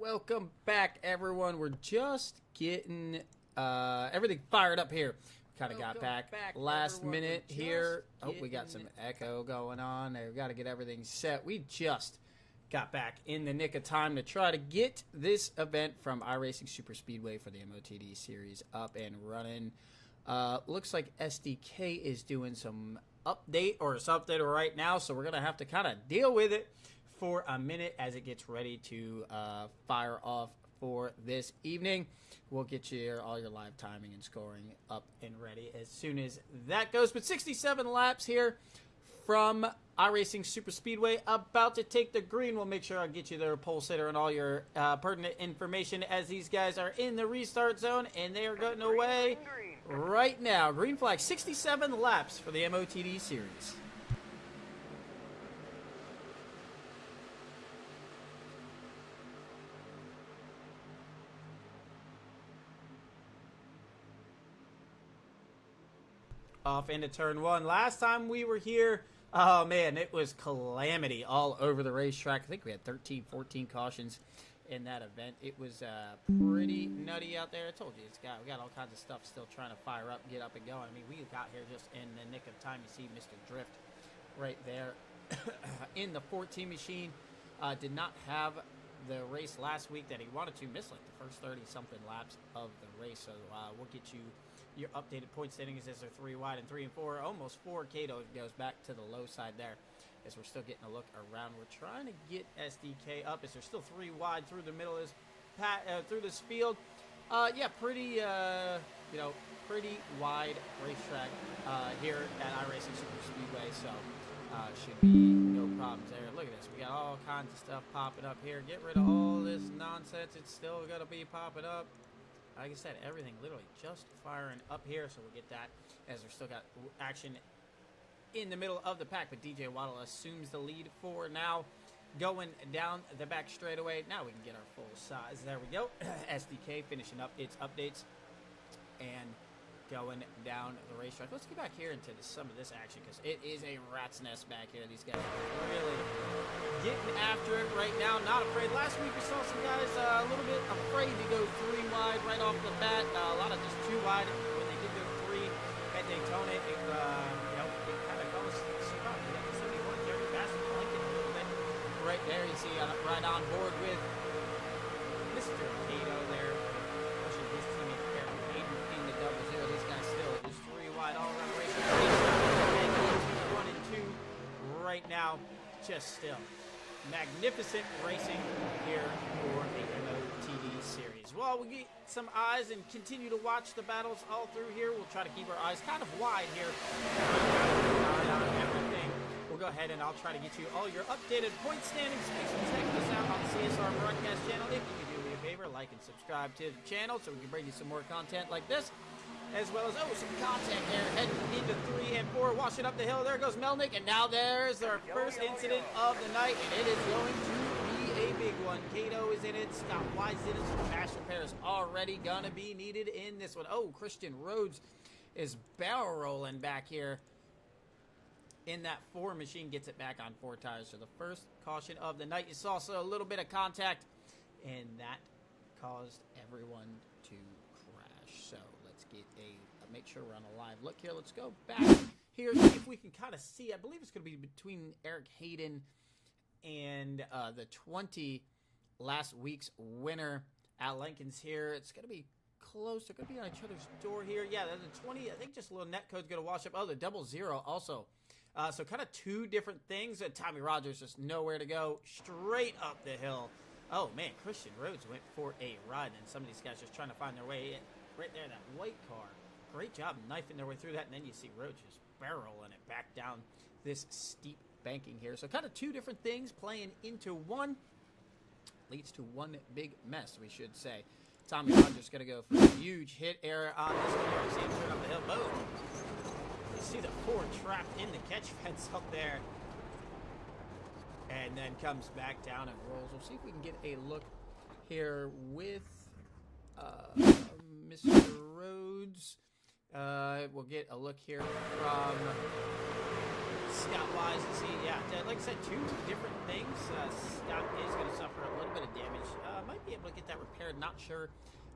Welcome back, everyone. We're just getting everything fired up here. Kind of got back last minute here. Oh, we got some echo going on. We've got to get everything set. We just got back in the nick of time to try to get this event from iRacing Super Speedway for the Motd series up and running. Looks like SDK is doing some update or something right now, so we're going to have to kind of deal with it for a minute as it gets ready to fire off for this evening. We'll get you all your live timing and scoring up and ready as soon as that goes. But 67 laps here from iRacing Super Speedway, about to take the green. We'll make sure I get you their pole sitter and all your pertinent information as these guys are in the restart zone, and they are getting away right now. Green flag, 67 laps for the Motd series. Off into turn one. Last time we were here, oh man, it was calamity all over the racetrack. I think we had 13, 14 cautions in that event. It was pretty nutty out there. I told you, we got all kinds of stuff still trying to fire up, get up and going. I mean, we got here just in the nick of time. You see Mr. Drift right there in the 14 machine. Did not have the race last week that he wanted to. Missed like the first 30-something laps of the race. So we'll get you your updated point standings as they're 3 wide and 3 and 4. Almost 4. Cato goes back to the low side there as we're still getting a look around. We're trying to get SDK up as they're still 3 wide through the middle of this through this field. Yeah, pretty pretty wide racetrack here at iRacing Super Speedway, so should be no problems there. Look at this, we got all kinds of stuff popping up here. Get rid of all this nonsense. It's still gonna be popping up. Like I said, everything literally just firing up here, so we'll get that as we're still got action in the middle of the pack. But DJ Waddle assumes the lead for now, going down the back straightaway. Now we can get our full size. There we go. SDK finishing up its updates and going down the racetrack. Let's get back here into some of this action because it is a rat's nest back here. These guys are really getting after it right now. Not afraid. Last week we saw some guys a little bit afraid to go 3 wide right off the bat. A lot of just 2 wide. When they did go 3 at Daytona, it kind of goes surprised. We got the 71 Jerry Bassett blinking a little bit. Right there, you see right on board with Mr. Cato there. Pushing his teammate Eric Hayden in the double zero. These guys still just 3 wide all around racing. 1 and 2 right now. Just still magnificent racing here for the Motd series. Well, we get some eyes and continue to watch the battles all through here. We'll try to keep our eyes kind of wide here on everything. We'll go ahead and I'll try to get you all your updated point standings. Thanks for checking us out on the CSR broadcast channel. If you could do me a favor, like and subscribe to the channel so we can bring you some more content like this, as well as, some contact there, heading into 3 and 4, washing up the hill. There goes Melnick, and now there's our first incident of the night, and it is going to be a big one. Cato is in it, Scott Wise in it, so fast repair is already going to be needed in this one. Oh, Christian Rhodes is barrel rolling back here in that 4 machine, gets it back on 4 tires. So the first caution of the night. You saw also a little bit of contact, and that caused everyone to crash. So get make sure we're on a live look here. Let's go back here, see if we can kind of see. I believe it's going to be between Eric Hayden and the 20 last week's winner, Al Lincoln's here. It's going to be close. They're going to be on each other's door here. Yeah, the 20, I think just a little net code's going to wash up. Oh, the double zero also. So kind of 2 different things. Tommy Rogers just nowhere to go. Straight up the hill. Oh, man, Christian Rhodes went for a ride, and some of these guys just trying to find their way in. Right there, that white car. Great job knifing their way through that. And then you see Rhodes just barreling it back down this steep banking here. So kind of 2 different things playing into one. Leads to one big mess, we should say. Tommy Rogers going to go for a huge hit error on this one here. See him straight up the hill. Boom. You see the 4 trapped in the catch fence up there. And then comes back down and rolls. We'll see if we can get a look here with Mr. Rhodes We'll get a look here from Scout-wise and see, yeah, like I said, 2 different things. Scout is going to suffer a little bit of damage. Might be able to get that repaired. Not sure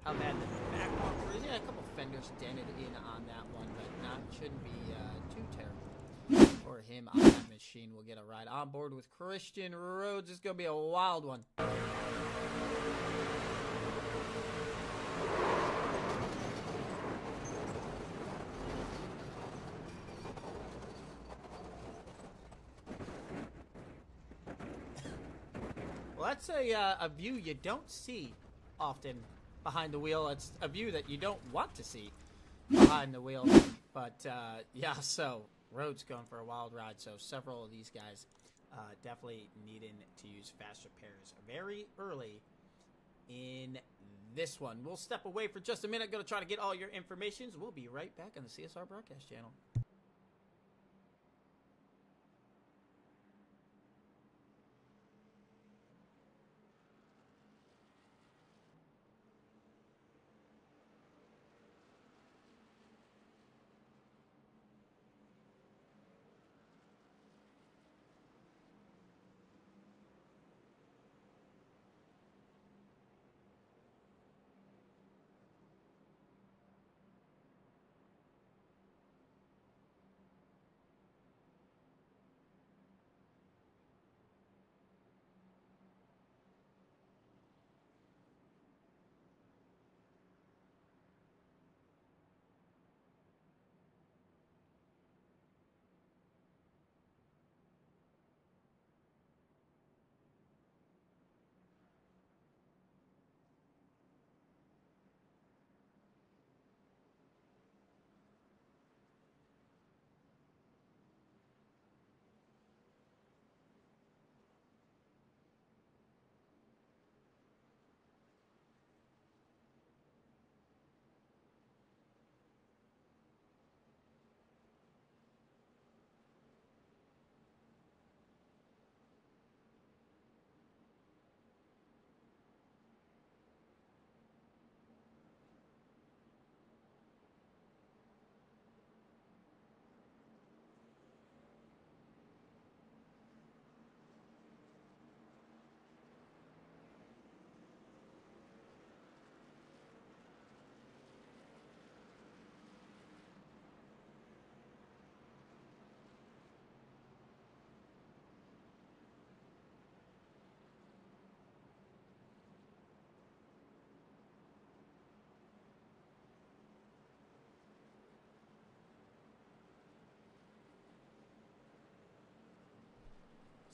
how bad the back bumper is. Yeah, a couple fenders dented in on that one, but shouldn't be too terrible for him on that machine. We'll get a ride on board with Christian Rhodes. It's going to be a wild one. Well, that's a view you don't see often behind the wheel. It's a view that you don't want to see behind the wheel. But, yeah, so Rhodes going for a wild ride. So several of these guys definitely needing to use fast repairs very early in this one. We'll step away for just a minute. Going to try to get all your information. We'll be right back on the CSR broadcast channel.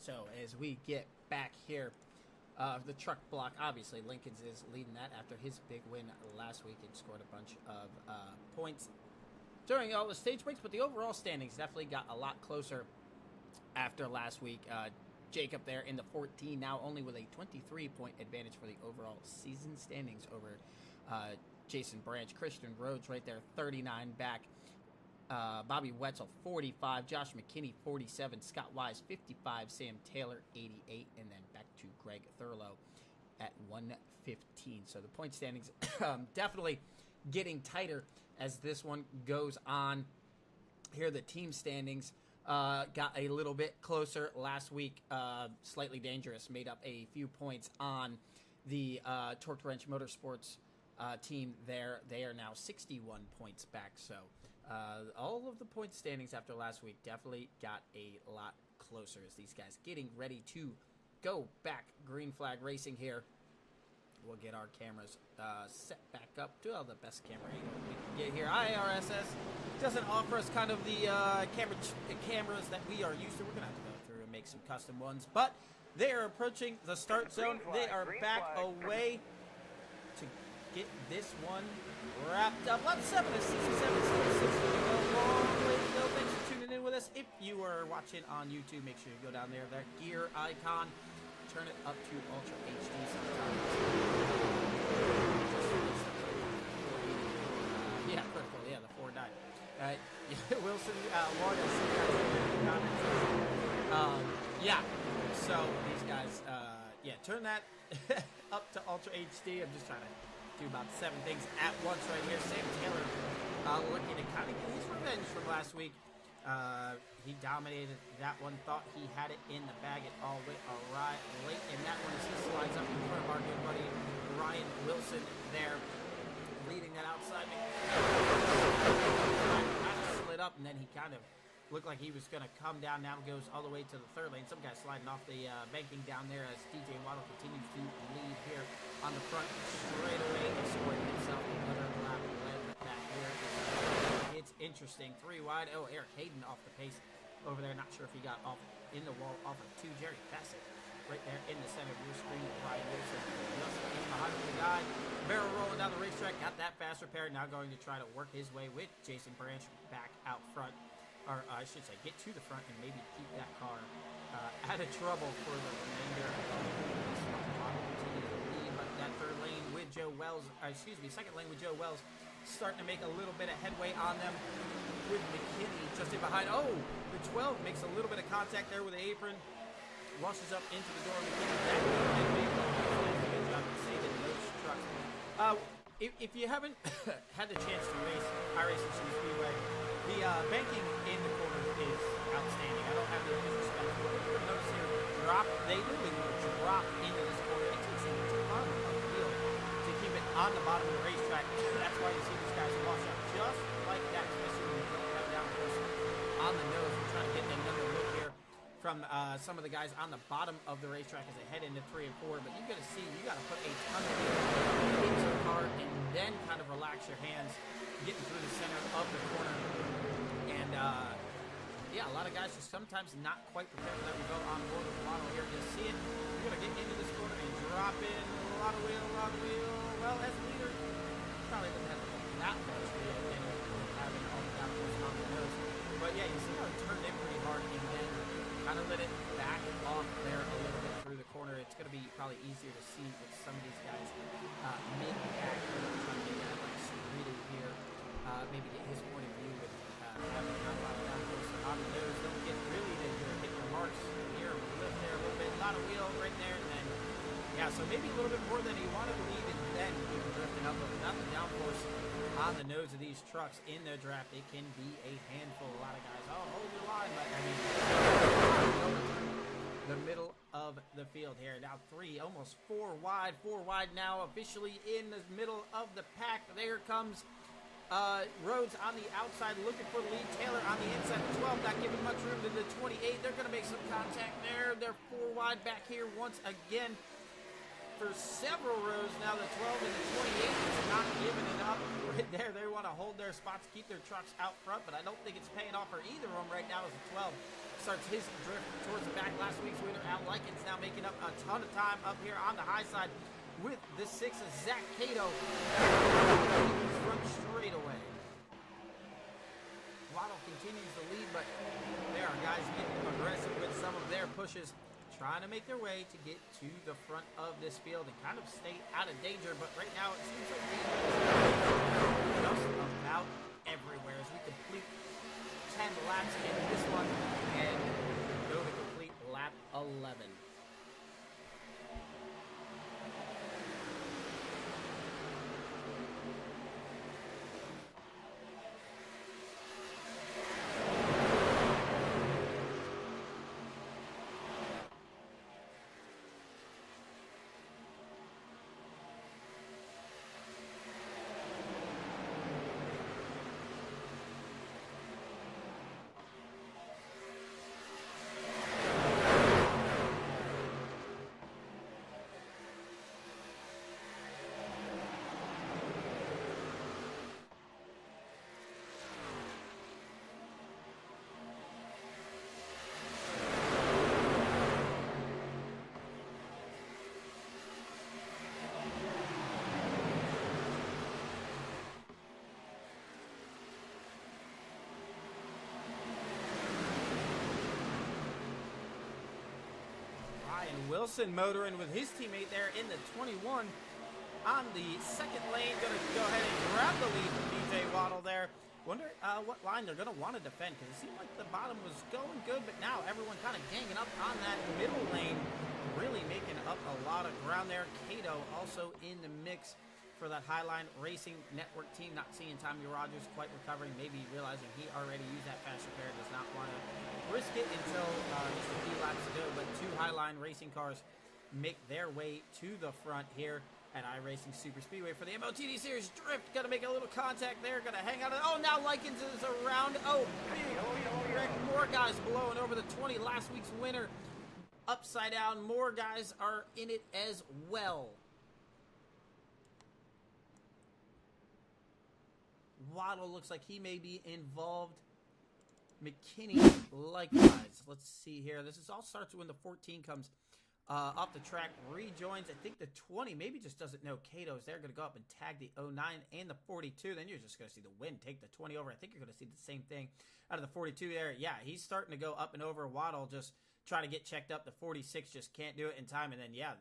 So as we get back here, the truck block, obviously Lincoln's is leading that after his big win last week and scored a bunch of points during all the stage breaks, but the overall standings definitely got a lot closer after last week. Jacob there in the 14, now only with a 23-point advantage for the overall season standings over Jason Branch. Christian Rhodes right there, 39 back. Bobby Wetzel, 45. Josh McKinney, 47. Scott Wise, 55. Sam Taylor, 88. And then back to Greg Thurlow at 115. So the point standings definitely getting tighter as this one goes on. Here the team standings got a little bit closer last week. Slightly Dangerous made up a few points on the Torque Wrench Motorsports team there. They are now 61 points back. So all of the point standings after last week definitely got a lot closer as these guys getting ready to go back. Green flag racing here. We'll get our cameras set back up to the best camera angle we can get here. IRSS doesn't offer us kind of the cameras that we are used to. We're going to have to go through and make some custom ones. But they are approaching the start zone. They are back away to get this one wrapped up. Lap 7 is 67.76. Long way to go. Thanks for tuning in with us. If you are watching on YouTube, make sure you go down there, that gear icon. Turn it up to Ultra HD sometimes. Yeah, critical. Yeah, the 4 died. Wilson, yeah, so these guys, yeah, turn that up to Ultra HD. I'm just trying to do about 7 things at once right here. Sam Taylor looking to kind of get his revenge from last week. He dominated that one, thought he had it in the bag. It all went late in that one as he slides up in front of our good buddy Ryan Wilson there, leading that outside. Kind of slid up, and then he kind of looked like he was going to come down. Now goes all the way to the 3rd lane. Some guy sliding off the banking down there as DJ Waddle continues to lead here on the front straight away. Scoring himself another lap led back here. It's interesting. 3 wide. Oh, Eric Hayden off the pace over there. Not sure if he got off in the wall off of 2. Jerry Fassett right there in the center of your screen. Ryan Wilson just in behind the guy. Barrel rolling down the racetrack. Got that fast repair. Now going to try to work his way with Jason Branch back out front. Or I should say get to the front and maybe keep that car out of trouble for the remainder of this one. But that 3rd lane with Joe Wells, 2nd lane with Joe Wells, starting to make a little bit of headway on them with McKinney just in behind. Oh, the 12 makes a little bit of contact there with the apron, rushes up into the door. McKinney good job of saving those trucks. If you haven't had the chance to race iRacing Speedway, the banking in the corner is outstanding. I don't have the official specs, but you're going to notice here, they literally drop into this corner. It takes a ton of wheel to keep it on the bottom of the racetrack. That's why you see these guys wash up just like that, especially when you don't have downforce on the nose. We're trying to get another look here from some of the guys on the bottom of the racetrack as they head into 3 and 4. But you're going to see you got to put a ton of wheel into the car and then kind of relax your hands getting through the center of the corner. And yeah, a lot of guys just sometimes not quite prepared for that. We go on board with the model here. You see it. You're going to get into this corner and drop in a lot of wheel. Well, as a leader, probably doesn't have that much wheel in it, having all the downforce on the nose. But yeah, you see how it turned in pretty hard and then kind of let it back off there a little bit through the corner. It's going to be probably easier to see with some of these guys mid-back. Trying to get that like Cerrito here. Maybe get his point of view with having a lot of downforce on the nose. Don't get really to hit your marks here, lift there a little bit. A lot of wheel right there, and then yeah, so maybe a little bit more than he wanted to leave, and then even drifting up, but without the downforce on the nose of these trucks in their draft, it can be a handful. A lot of guys, oh, hold your line, but I mean, the middle of the field here. Now 3, almost 4 wide now, officially in the middle of the pack. There comes Rhodes on the outside looking for the lead. Taylor on the inside. The 12 not giving much room to the 28. They're going to make some contact there. They're 4 wide back here once again for several rows now. The 12 and the 28 is not giving it up right there. They want to hold their spots, keep their trucks out front, but I don't think it's paying off for either of them right now as the 12 starts his drift towards the back. Last week's winner, Al Likens, now making up a ton of time up here on the high side with the 6 of Zach Cato from straight away. Waddle continues to lead, but there are guys getting aggressive with some of their pushes, trying to make their way to get to the front of this field and kind of stay out of danger. But right now it seems like danger is just about everywhere as we complete 10 laps in this one and go to complete lap 11. Wilson motoring with his teammate there in the 21 on the second lane. Going to go ahead and grab the lead from DJ Waddle there. Wonder what line they're going to want to defend, because it seemed like the bottom was going good, but now everyone kind of ganging up on that middle lane, really making up a lot of ground there. Cato also in the mix for that Highline Racing Network team. Not seeing Tommy Rogers quite recovering, maybe realizing he already used that fast repair, does not want to risk it until just a few laps to go. But two Highline Racing cars make their way to the front here at iRacing Super Speedway for the MOTD Series Drift. Got to make a little contact there. Got to hang out. Oh, now Likens is around. Oh, big wreck. More guys blowing over the 20. Last week's winner upside down. More guys are in it as well. Waddle looks like he may be involved. McKinney likewise. Let's see here. This is all starts when the 14 comes off the track, rejoins. I think the 20 maybe just doesn't know Cato's there. Going to go up and tag the 09 and the 42. Then you're just going to see the win take the 20 over. I think you're going to see the same thing out of the 42 there. Yeah, he's starting to go up and over. Waddle just trying to get checked up. The 46 just can't do it in time. And then, yeah,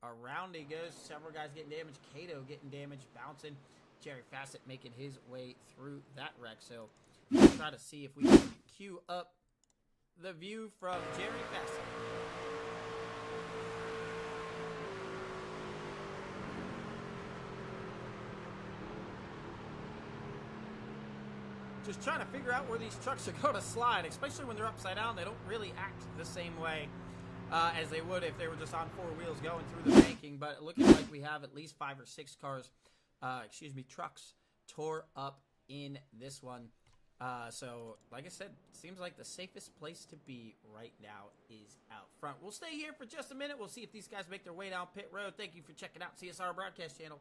around he goes. Several guys getting damaged. Cato getting damaged, bouncing. Jerry Fassett making his way through that wreck. So let's try to see if we can cue up the view from Jerry Fassett. Just trying to figure out where these trucks are going to slide, especially when they're upside down. They don't really act the same way as they would if they were just on four wheels going through the banking. But looking like we have at least 5 or 6 cars, trucks tore up in this one. So, like I said, seems like the safest place to be right now is out front. We'll stay here for just a minute. We'll see if these guys make their way down pit road. Thank you for checking out CSR Broadcast Channel.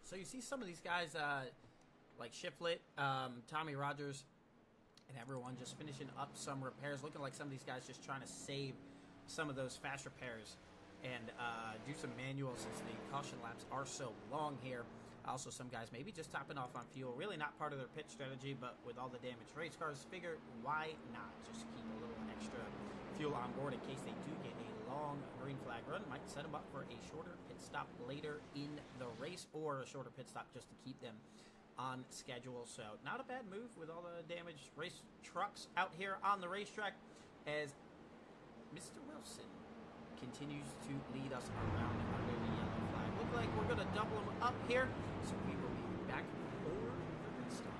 So you see some of these guys like Shiflet, Tommy Rogers, and everyone just finishing up some repairs. Looking like some of these guys just trying to save some of those fast repairs and do some manuals since the caution laps are so long here. Also, some guys maybe just topping off on fuel. Really not part of their pit strategy, but with all the damaged race cars, figure why not just keep a little extra fuel on board in case they do get a long green flag run. Might set them up for a shorter pit stop later in the race, or a shorter pit stop just to keep them on schedule. So not a bad move with all the damaged race trucks out here on the racetrack as Mr. Wilson continues to lead us around under the yellow flag. Look like we're going to double them up here, so we will be back for the restart.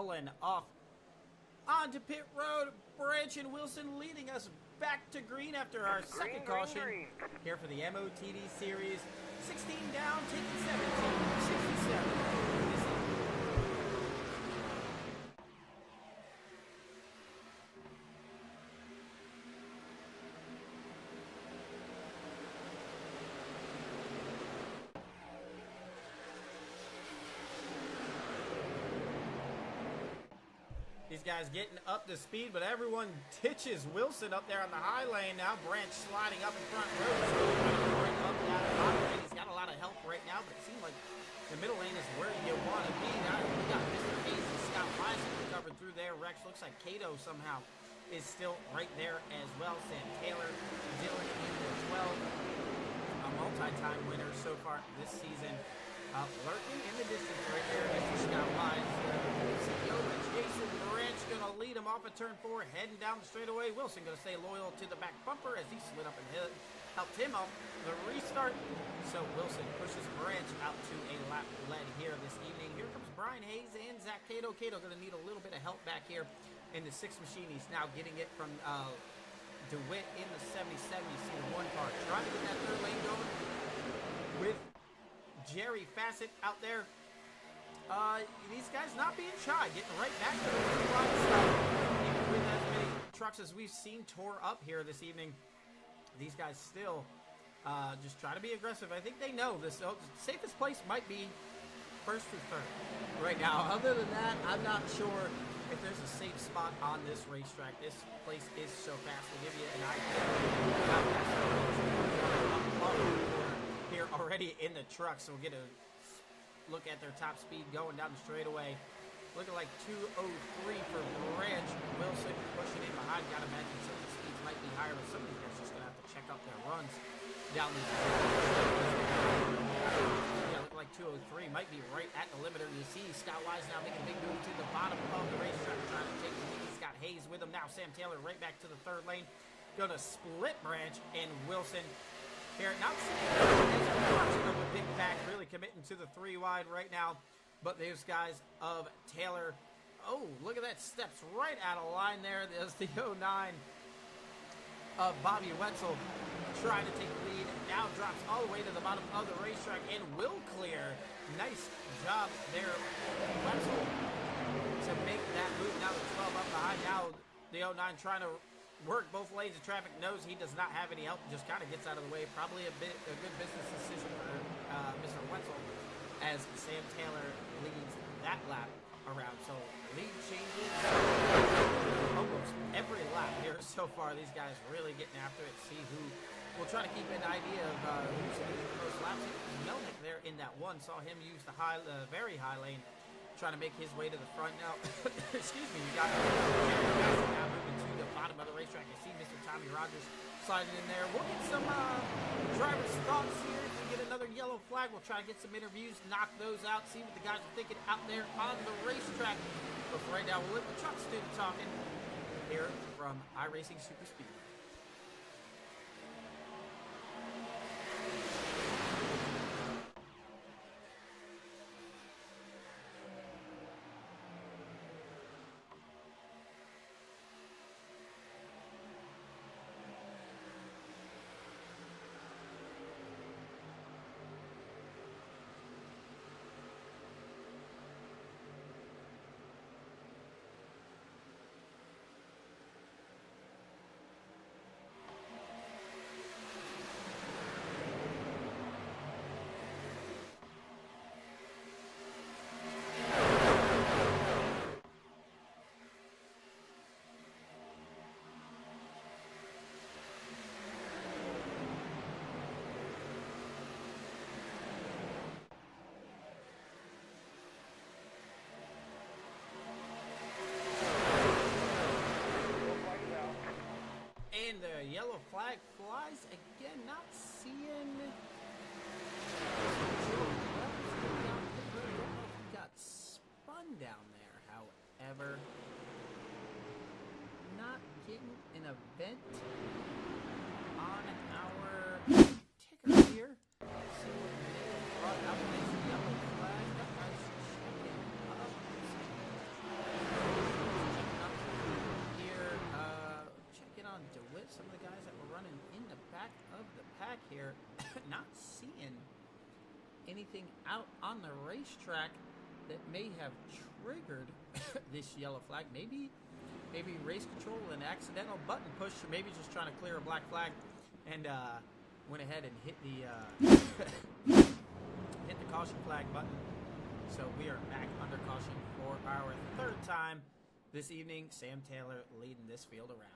pulling off onto pit road. Branch and Wilson leading us back to green after our second caution. Here for the Motd Series. 16 down, taking 17, 67. These guys getting up to speed, but everyone ditches Wilson up there on the high lane. Now Branch sliding up in front row. Bring up that bottom lane. He's got a lot of help right now, but it seems like the middle lane is where you want to be. Now we got Mr. Hayes and Scott Wise covered through there. Rex looks like Cato somehow is still right there as well. Sam Taylor, Dylan in as well. A multi-time winner so far this season. Lurking in the distance right there, Mr. Scott Wise. CEO Jason Branch going to lead him off of turn 4, heading down the straightaway. Wilson going to stay loyal to the back bumper as he slid up and helped him off the restart. So Wilson pushes Branch out to a lap lead here this evening. Here comes Brian Hayes and Zach Cato. Cato going to need a little bit of help back here in the 6 machine. He's now getting it from DeWitt in the 77. You see the one car trying to get that third lane going with Jerry Fassett out there. These guys not being shy, getting right back to the line stuff. Even with as many trucks as we've seen tore up here this evening, these guys still just try to be aggressive. I think they know this. The safest place might be first through third right now. Other than that, I'm not sure if there's a safe spot on this racetrack. This place is so fast. To give you an idea of how fast here already in the truck, so we'll get a look at their top speed going down the straightaway. Looking like 2:03 for Branch. Wilson pushing in behind. Gotta imagine some of the speeds might be higher, but some of these guys just gonna have to check out their runs down these. Yeah, look like 2:03 might be right at the limiter. You see Scott Wise now making a big move to the bottom of the racetrack, trying to take the lead. He's got Hayes with him now. Sam Taylor right back to the third lane. Gonna split Branch and Wilson. Here, not much of a big pack, really committing to the 3 wide right now. But those guys of Taylor, oh, look at that, steps right out of line there. There's the 09 of Bobby Wetzel trying to take the lead. Now drops all the way to the bottom of the racetrack and will clear. Nice job there, Wetzel, to make that move. Now the 12 up behind. Now the 09 trying to work both lanes of traffic, knows he does not have any help, just kind of gets out of the way. Probably a good business decision for Mr. Wetzel as Sam Taylor leads that lap around. So lead changes almost every lap here so far. These guys really getting after it. See who we'll try to keep an idea of who's leading the most laps. Melnick there in that one, saw him use the very high lane, trying to make his way to the front. Now, excuse me, you got now moving to the bottom of the racetrack. You see Mr. Tommy Rogers sliding in there. We'll get some driver's thoughts here. If we get another yellow flag, we'll try to get some interviews, knock those out, see what the guys are thinking out there on the racetrack. But for right now, we'll let the trucks do the talking here from iRacing Super Speed. And the yellow flag flies again, not seeing. He got spun down there, however. Not getting an event on our ticker here. See what they brought out this yellow flag. That guy's checking up. here. Not seeing anything out on the racetrack that may have triggered this yellow flag. Maybe race control, an accidental button push, or maybe just trying to clear a black flag, and went ahead and hit the hit the caution flag button. So we are back under caution for our third time this evening. Sam Taylor leading this field around.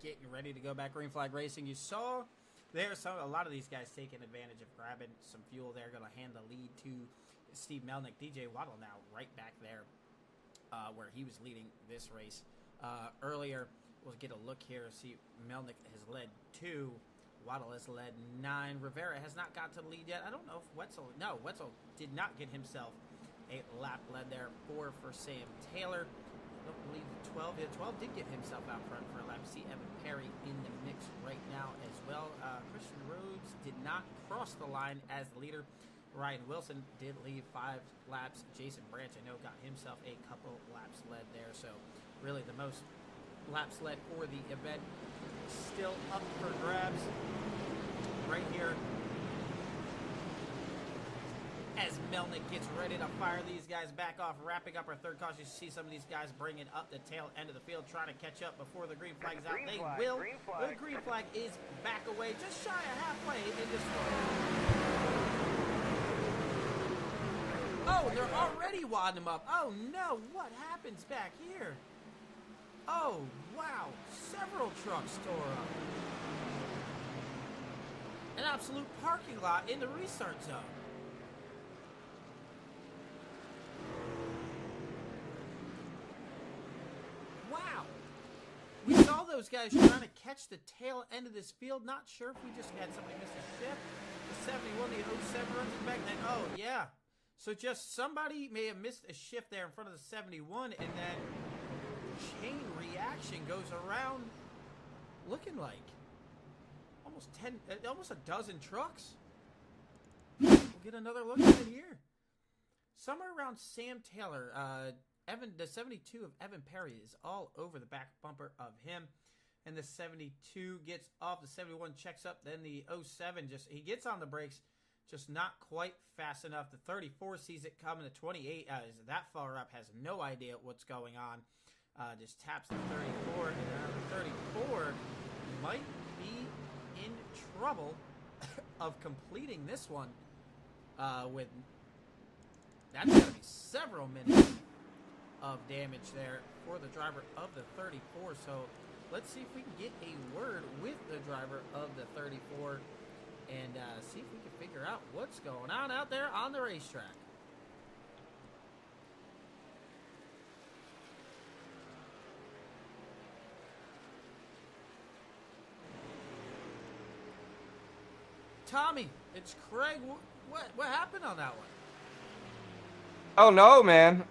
Getting ready to go back green flag racing. You saw there's a lot of these guys taking advantage of grabbing some fuel. They're going to hand the lead to Steve Melnick. DJ Waddle now right back there where he was leading this race earlier. We'll get a look here. See, Melnick has led 2. Waddle has led 9. Rivera has not got to the lead yet. I don't know if Wetzel... No, Wetzel did not get himself a lap led there. 4 for Sam Taylor. I don't believe 12. Yeah, 12 did get himself out front for a lap. See Evan Perry in the mix right now as well. Christian Rhodes did not cross the line as the leader. Ryan Wilson did leave 5 laps. Jason Branch, I know, got himself a couple laps led there. So really the most laps led for the event still up for grabs right here. as Melnick gets ready to fire these guys back off, wrapping up our third caution. You see some of these guys bringing up the tail end of the field, trying to catch up before the green flag is out. They will. The green flag is back away, just shy of halfway in this one. Oh, they're already wadding them up. Oh, no. What happens back here? Oh, wow. Several trucks tore up. An absolute parking lot in the restart zone. Wow. We saw those guys trying to catch the tail end of this field. Not sure if we just had somebody miss a shift. The 71, the 07 runs it back. Then, oh, yeah. So just somebody may have missed a shift there in front of the 71, and then chain reaction goes around looking like almost a dozen trucks. We'll get another look at it here. Somewhere around Sam Taylor, the 72 of Evan Perry is all over the back bumper of him. And the 72 gets off, the 71 checks up, then the 07 he gets on the brakes, just not quite fast enough. The 34 sees it coming. The 28 is that far up, has no idea what's going on. Just taps the 34, and the 34 might be in trouble of completing this one with that's going to be several minutes of damage there for the driver of the 34. So let's see if we can get a word with the driver of the 34 and see if we can figure out what's going on out there on the racetrack. Tommy, it's Craig. What happened on that one? Oh no, man!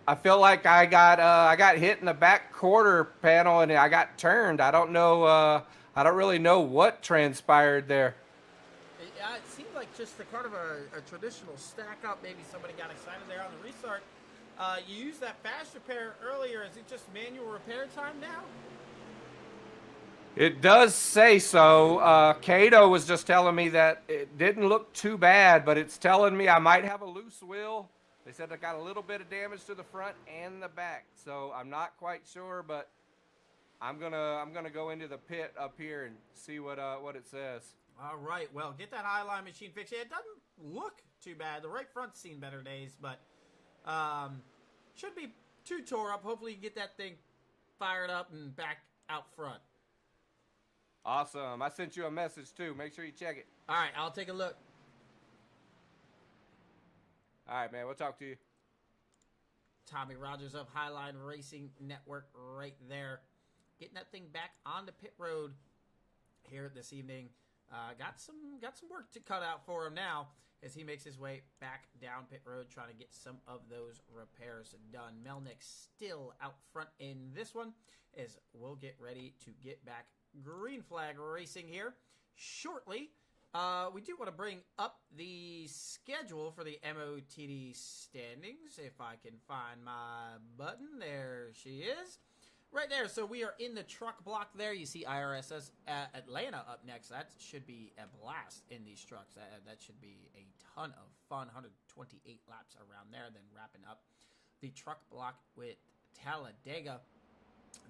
I feel like I got hit in the back quarter panel and I got turned. I don't know. I don't really know what transpired there. It seemed like just a kind of a traditional stack up. Maybe somebody got excited there on the restart. You used that fast repair earlier. Is it just manual repair time now? It does say so. Cato was just telling me that it didn't look too bad, but it's telling me I might have a loose wheel. They said I got a little bit of damage to the front and the back, so I'm not quite sure, but I'm gonna go into the pit up here and see what it says. All right, well, get that highline machine fixed. It doesn't look too bad. The right front's seen better days, but should be too tore up. Hopefully, you get that thing fired up and back out front. Awesome. I sent you a message, too. Make sure you check it. All right, I'll take a look. All right, man. We'll talk to you. Tommy Rogers of Highline Racing Network right there. Getting that thing back on the pit road here this evening. Got some work to cut out for him now as he makes his way back down pit road trying to get some of those repairs done. Melnick still out front in this one as we'll get ready to get back green flag racing here shortly. We do want to bring up the schedule for the Motd standings. If I can find my button, there she is. Right there. So we are in the truck block there. You see IRSS Atlanta up next. That should be a blast in these trucks. That should be a ton of fun. 128 laps around there. Then wrapping up the truck block with Talladega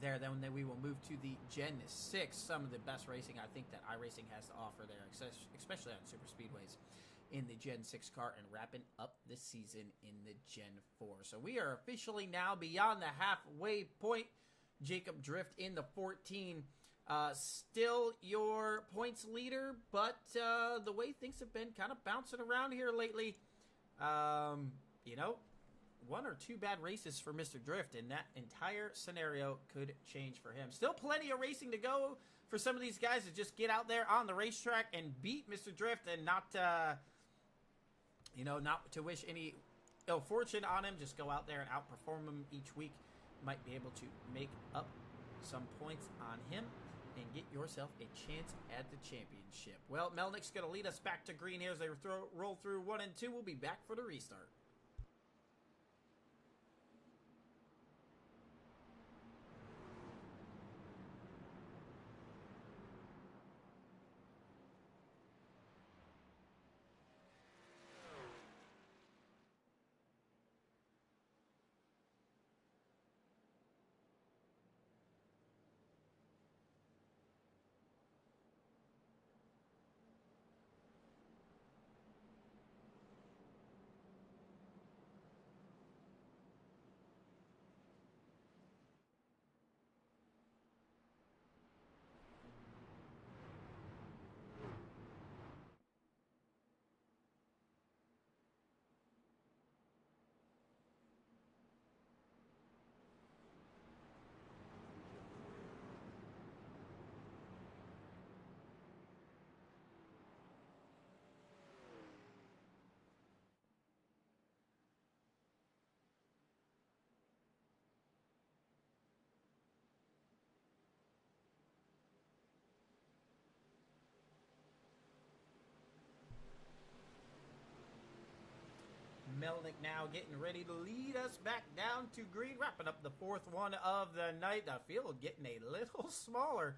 there. Then we will move to the Gen 6. Some of the best racing I think that iRacing has to offer there, especially on super speedways in the Gen 6 car, and wrapping up the season in the Gen 4. So we are officially now beyond the halfway point. Jacob Drift in the 14. Still your points leader, but the way things have been kind of bouncing around here lately, one or two bad races for Mr. Drift, and that entire scenario could change for him. Still plenty of racing to go for some of these guys to just get out there on the racetrack and beat Mr. Drift and not to wish any ill fortune on him. Just go out there and outperform him each week. Might be able to make up some points on him and get yourself a chance at the championship. Well, Melnick's going to lead us back to green here as they roll through 1 and 2. We'll be back for the restart. Melnick now getting ready to lead us back down to green, wrapping up the fourth one of the night. The field getting a little smaller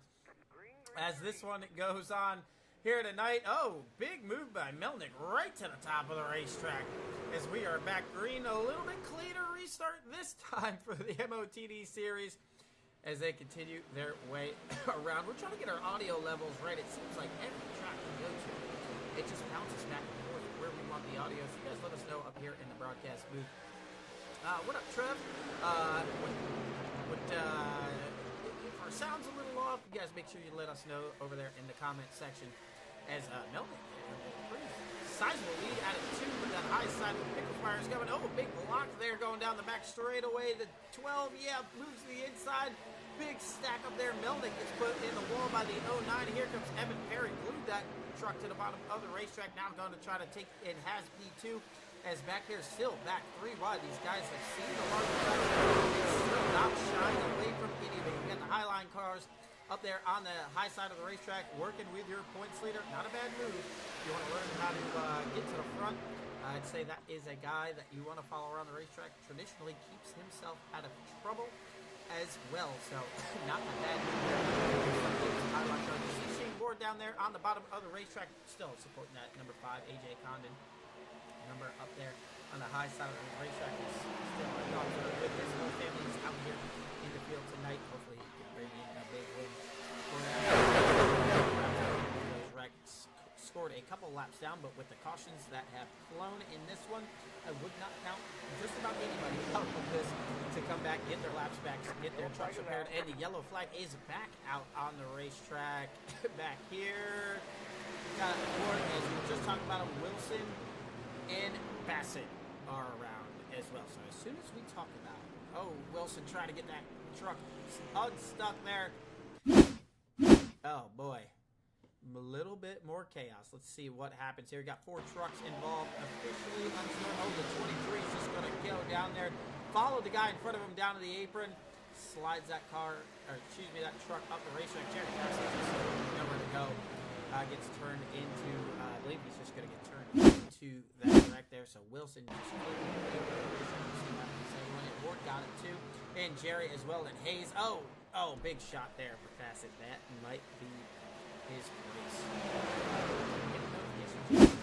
as this one goes on here tonight. Oh, big move by Melnick right to the top of the racetrack as we are back green. A little bit cleaner restart this time for the MOTD series as they continue their way around. We're trying to get our audio levels right. It seems like every track we go to, it just bounces back and forth where we want the audio. So you guys let us know up here in the broadcast booth. What up, Trev? If our sound's a little off, you guys make sure you let us know over there in the comment section. As Melnick, pretty sizable lead out of 2 with that high side with Picklefire is coming. Oh, big block there going down the back straightaway. The 12, yeah, moves to the inside. Big stack up there. Melnick gets put in the wall by the 09. Here comes Evan Perry. Glued that truck to the bottom of the racetrack. Now going to try to take it has P2. As back here still back 3 wide. These guys have seen the larger track. It's still not shying away from anything. We got the Highline cars up there on the high side of the racetrack, working with your points leader. Not a bad move. If you want to learn how to get to the front, I'd say that is a guy that you want to follow around the racetrack. Traditionally keeps himself out of trouble as well. So not a bad move there. You see Shane Ward down there on the bottom of the racetrack, still supporting that number 5, AJ Condon. Number up there on the high side of the racetrack is still with his whole family is out here in the field tonight. Hopefully he can bring in a big win for that. Those wrecks scored a couple laps down, but with the cautions that have flown in this one, I would not count just about anybody out of this to come back, get their laps back, get their trucks repaired, and the yellow flag is back out on the racetrack. Back here, got Ward, as we were just talking about him, Wilson and Bassett are around as well. So as soon as we talk about, Wilson trying to get that truck unstuck there. Oh boy, a little bit more chaos. Let's see what happens here. We got 4 trucks involved officially. The 23 is just going to go down there, follow the guy in front of him down to the apron, slides that that truck up the racetrack. Jerry Cassidy just nowhere to go. Gets turned into, I believe he's just going to get turned into that wreck there. So Wilson just Ward got it too. And Jerry as well. And Hayes, big shot there for Bassett. That might be his race.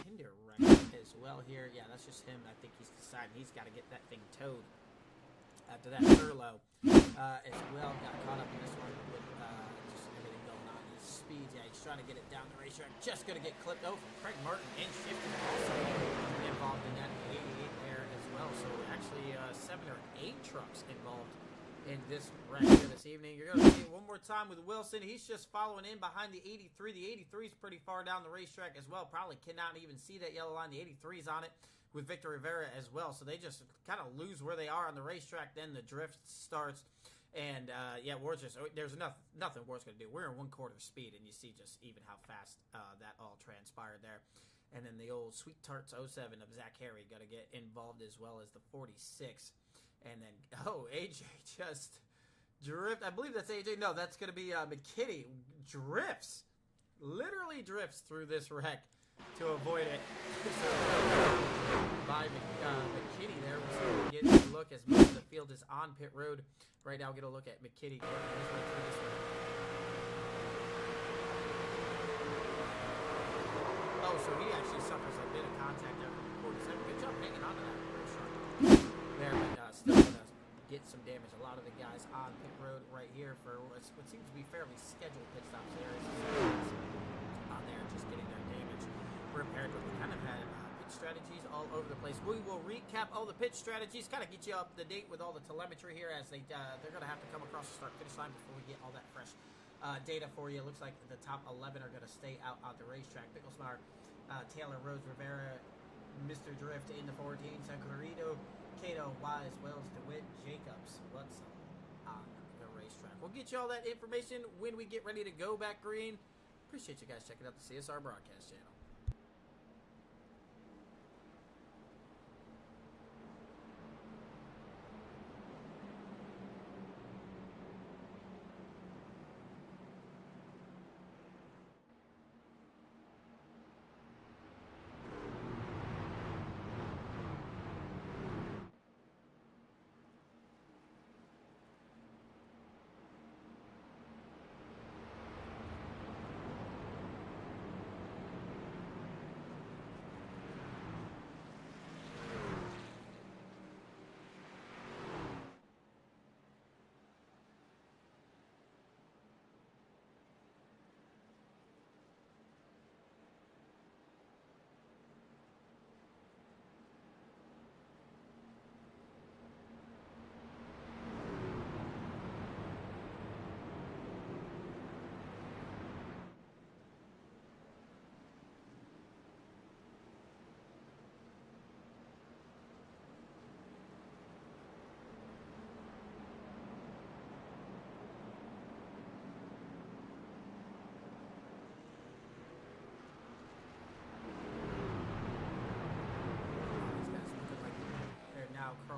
Hinder wreck as well here. Yeah, that's just him. I think he's deciding he's got to get that thing towed after that furlough as well. Got caught up in this one with just everything going on. His speed, yeah, he's trying to get it down the racetrack. Just going to get clipped over. Craig Martin and Shifter also involved in that 88 there as well. So actually 7 or 8 trucks involved in this wreck here this evening. You're going to see it one more time with Wilson. He's just following in behind the 83. The 83 is pretty far down the racetrack as well. Probably cannot even see that yellow line. The 83 is on it with Victor Rivera as well. So they just kind of lose where they are on the racetrack. Then the drift starts. And, Ward's just, there's nothing Ward's going to do. We're in 1/4 speed, and you see just even how fast that all transpired there. And then the old Sweet Tarts 07 of Zach Harry got to get involved as well as the 46. And then, AJ just drift. I believe that's AJ. No, that's going to be McKinney. Drifts. Literally drifts through this wreck to avoid it. So, by McKinney there. We'll get a look as most of the field is on pit road. Right now, we'll get a look at McKinney going his way through this one. So he actually suffers a bit of contact there from the 47. Good job hanging on to that truck there, but still going to get some damage. A lot of the guys on pit road right here for what seems to be fairly scheduled pit stops there. On there, just getting their damage repaired. But we kind of had pit strategies all over the place. We will recap all the pit strategies, kind of get you up to date with all the telemetry here as they're going to have to come across the start-finish line before we get all that fresh data for you. It looks like the top 11 are going to stay out on the racetrack. Picklesmar, Taylor, Rose, Rivera, Mr. Drift in the 14, San Corrido, Cato, Wise, Wells, DeWitt, Jacobs. What's on the racetrack? We'll get you all that information when we get ready to go back green. Appreciate you guys checking out the CSR broadcast channel.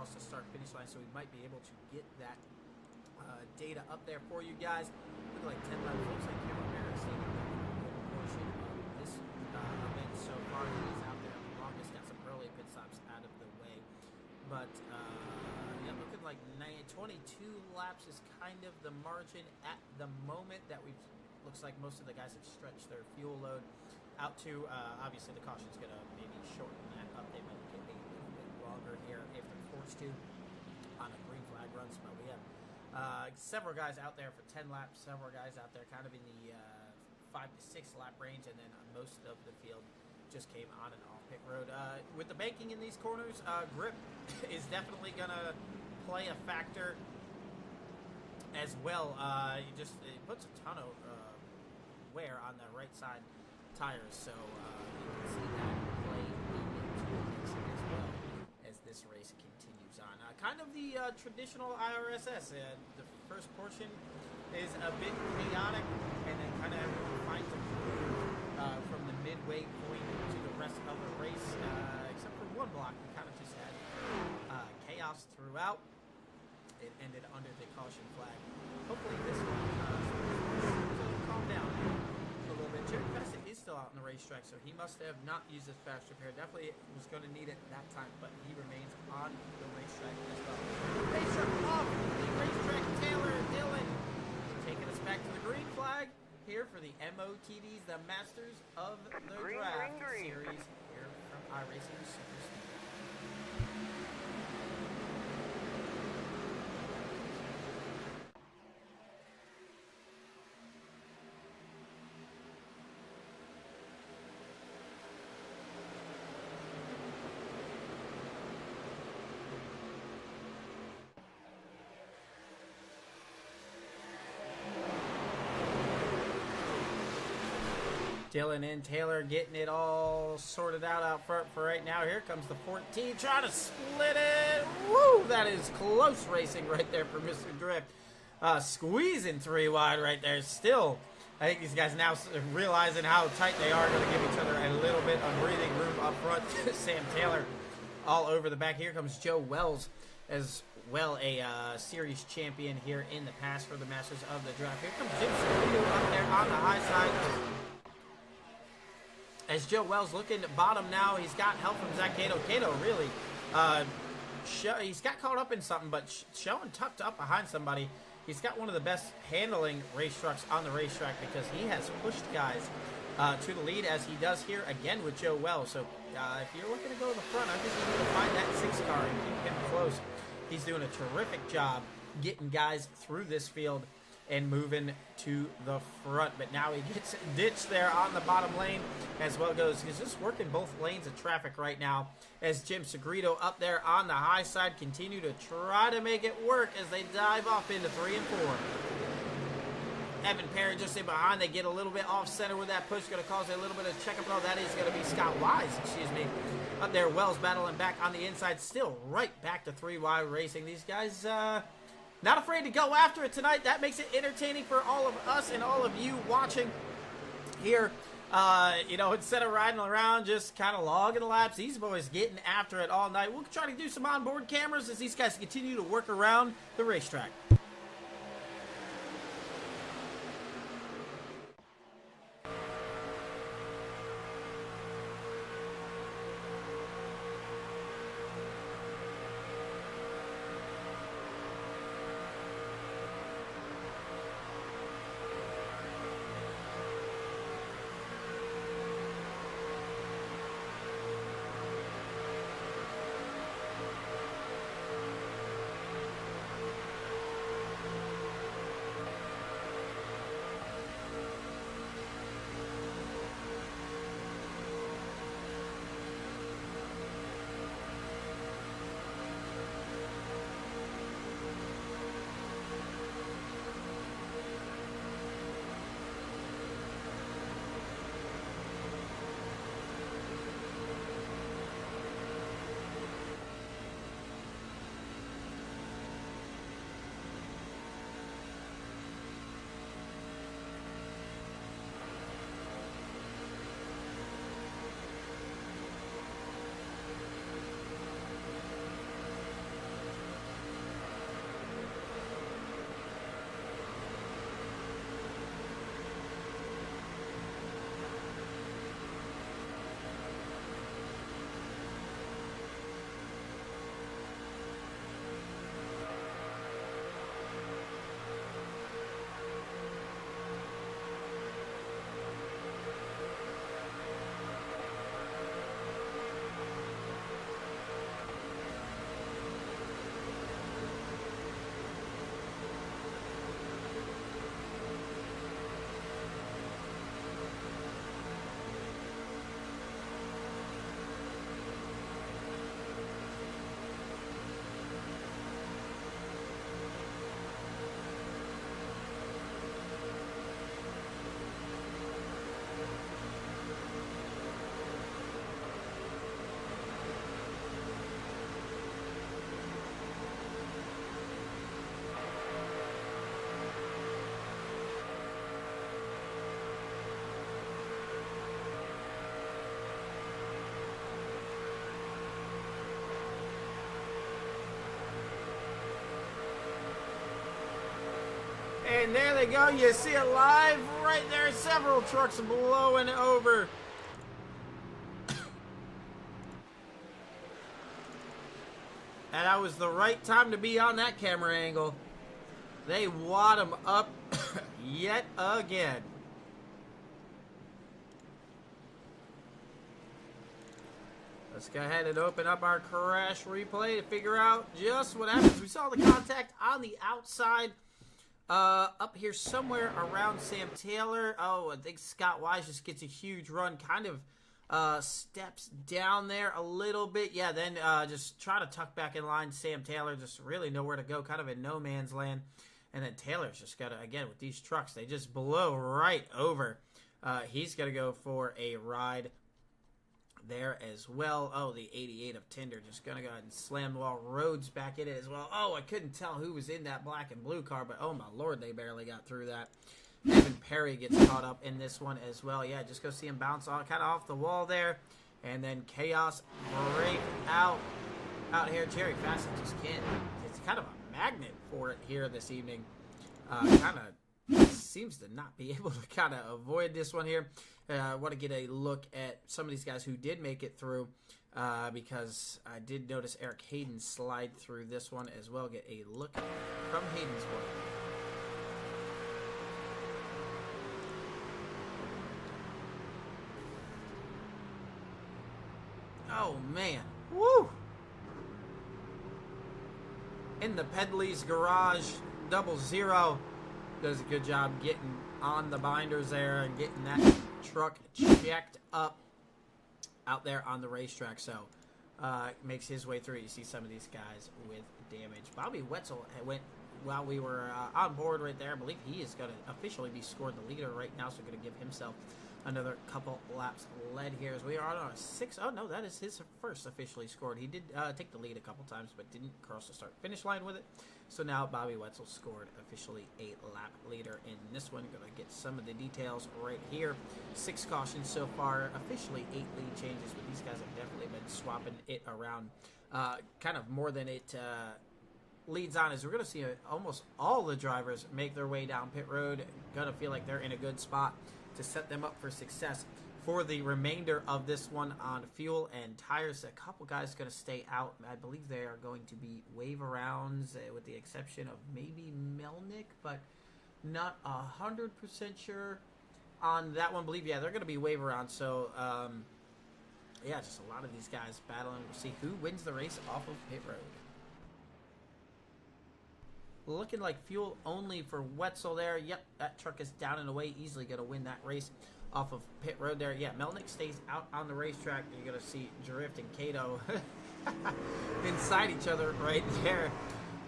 across the start-finish line, so we might be able to get that data up there for you guys. Look like 10 laps. Looks like Cameron Barrett's taking a good portion of this event so far. He's out there the longest, got some early pit stops out of the way. But yeah, looking like 22 laps is kind of the margin at the moment that we've. Looks like most of the guys have stretched their fuel load out to. Obviously, the caution's going to maybe shorten that up. They might get a little bit longer here if they're forced to on a green flag runs. But we have several guys out there for 10 laps. Several guys out there kind of in the 5 to 6 lap range, and then most of the field just came on and off pit road. With the banking in these corners, grip is definitely going to play a factor as well. It puts a ton of wear on the right side tires, so you can see that play into the mix as well as this race continues on. Kind of the traditional IRSS. The first portion is a bit chaotic, and then kind of everyone finds a groove from the midway point to the rest of the race, except for one block. We kind of just had chaos throughout. It ended under the caution flag. Hopefully this one will calm down a little bit. Jerry Fessett is still out on the racetrack, so he must have not used his fast repair. Definitely was going to need it that time, but he remains on the racetrack as well. Racetrack off the racetrack. Taylor Dillon taking us back to the green flag here for the MOTDs, the Masters of the Draft series here from iRacing Super Speed. Dillon and Taylor getting it all sorted out front for right now. Here comes the 14, trying to split it. Woo! That is close racing right there for Mr. Drift. Squeezing 3 wide right there. Still, I think these guys now realizing how tight they are, going to give each other a little bit of breathing room up front. Sam Taylor all over the back. Here comes Joe Wells as well, a series champion here in the past for the Masters of the Draft. Here comes Jim Cerrito up there on the high side. As Joe Wells looking to bottom now, he's got help from Zach Cato. Cato really, he's got caught up in something, but showing tucked up behind somebody. He's got one of the best handling race trucks on the racetrack because he has pushed guys to the lead, as he does here again with Joe Wells. So if you're looking to go to the front, I think you need to find that 6 car and keep him close. He's doing a terrific job getting guys through this field and moving to the front. But now he gets ditched there on the bottom lane as well goes. He's just working both lanes of traffic right now as Jim Segredo up there on the high side continue to try to make it work as they dive off into 3 and 4. Evan Perry just in behind. They get a little bit off center with that push. Going to cause a little bit of checkup. Oh, that is going to be Scott Wise, excuse me. Up there, Wells battling back on the inside. Still right back to 3 wide racing. These guys, not afraid to go after it tonight. That makes it entertaining for all of us and all of you watching here. Instead of riding around just kind of logging the laps, these boys getting after it all night. We'll try to do some onboard cameras as these guys continue to work around the racetrack. And there they go. You see it live right there. Several trucks blowing over. And that was the right time to be on that camera angle. They wad them up yet again. Let's go ahead and open up our crash replay to figure out just what happens. We saw the contact on the outside up here somewhere around Sam Taylor. Oh, I think Scott Wise just gets a huge run. Kind of steps down there a little bit. Yeah, then just try to tuck back in line. Sam Taylor just really nowhere to go. Kind of in no man's land. And then Taylor's just got to, again, with these trucks, they just blow right over. He's going to go for a ride there as well. Oh, the 88 of Tinder just going to go ahead and slam the wall. Rhodes back in it as well. Oh, I couldn't tell who was in that black and blue car, but oh my Lord, they barely got through that. Evan Perry gets caught up in this one as well. Yeah, just go see him bounce kind of off the wall there. And then chaos break out here. Jerry Fassett just can't. It's kind of a magnet for it here this evening. Kind of seems to not be able to kind of avoid this one here. I want to get a look at some of these guys who did make it through because I did notice Eric Hayden slide through this one as well. Get a look from Hayden's board. Oh, man. Woo! In the Pedley's garage, 00 does a good job getting on the binders there and getting that truck checked up out there on the racetrack. So, makes his way through. You see some of these guys with damage. Bobby Wetzel went while we were on board right there. I believe he is going to officially be scored the leader right now, so going to give himself another couple laps led here as we are on a 6. Oh, no, that is his first officially scored. He did take the lead a couple times, but didn't cross the start-finish line with it. So now Bobby Wetzel scored officially a lap leader in this one. Going to get some of the details right here. 6 cautions so far. Officially 8 lead changes, but these guys have definitely been swapping it around kind of more than it leads on. As we're going to see almost all the drivers make their way down pit road. Going to feel like they're in a good spot to set them up for success for the remainder of this one on fuel and tires. A couple guys going to stay out. I believe they are going to be wave arounds with the exception of maybe Melnick, but not 100% sure on that one. I believe, yeah, they're going to be wave around. So, yeah, just a lot of these guys battling. We'll see who wins the race off of pit road. Looking like fuel only for Wetzel there. Yep, that truck is down and away. Easily going to win that race off of pit road there. Yeah, Melnick stays out on the racetrack. You're going to see Drift and Cato inside each other right there,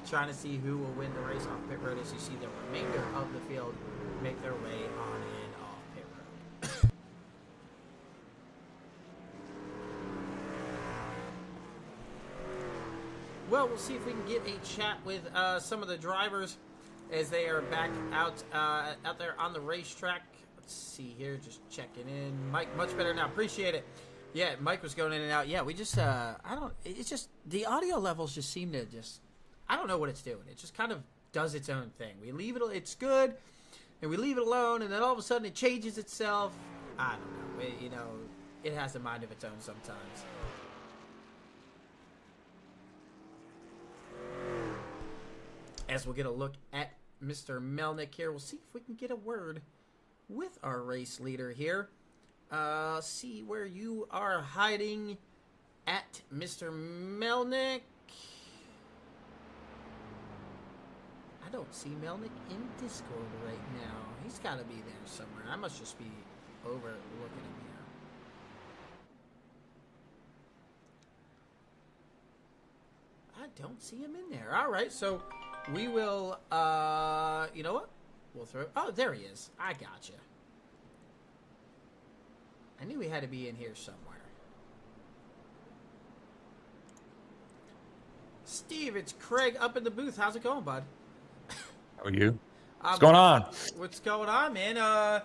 trying to see who will win the race off pit road as you see the remainder of the field make their way on and off pit road. Well, we'll see if we can get a chat with some of the drivers as they are back out there on the racetrack. Let's see here, just checking in. Mike, much better now. Appreciate it. Yeah, Mike was going in and out. Yeah, we just, it's just, the audio levels just seem to just, I don't know what it's doing. It just kind of does its own thing. We leave it, it's good, and we leave it alone, and then all of a sudden it changes itself. I don't know. It has a mind of its own sometimes. As we'll get a look at Mr. Melnick here. We'll see if we can get a word with our race leader here. See where you are hiding at, Mr. Melnick. I don't see Melnick in Discord right now. He's got to be there somewhere. I must just be overlooking him here. I don't see him in there. All right, so we will, you know what? We'll throw, oh, there he is. I gotcha. I knew he had to be in here somewhere. Steve, it's Craig up in the booth. How's it going, bud? How are you? What's going on? What's going on, man? A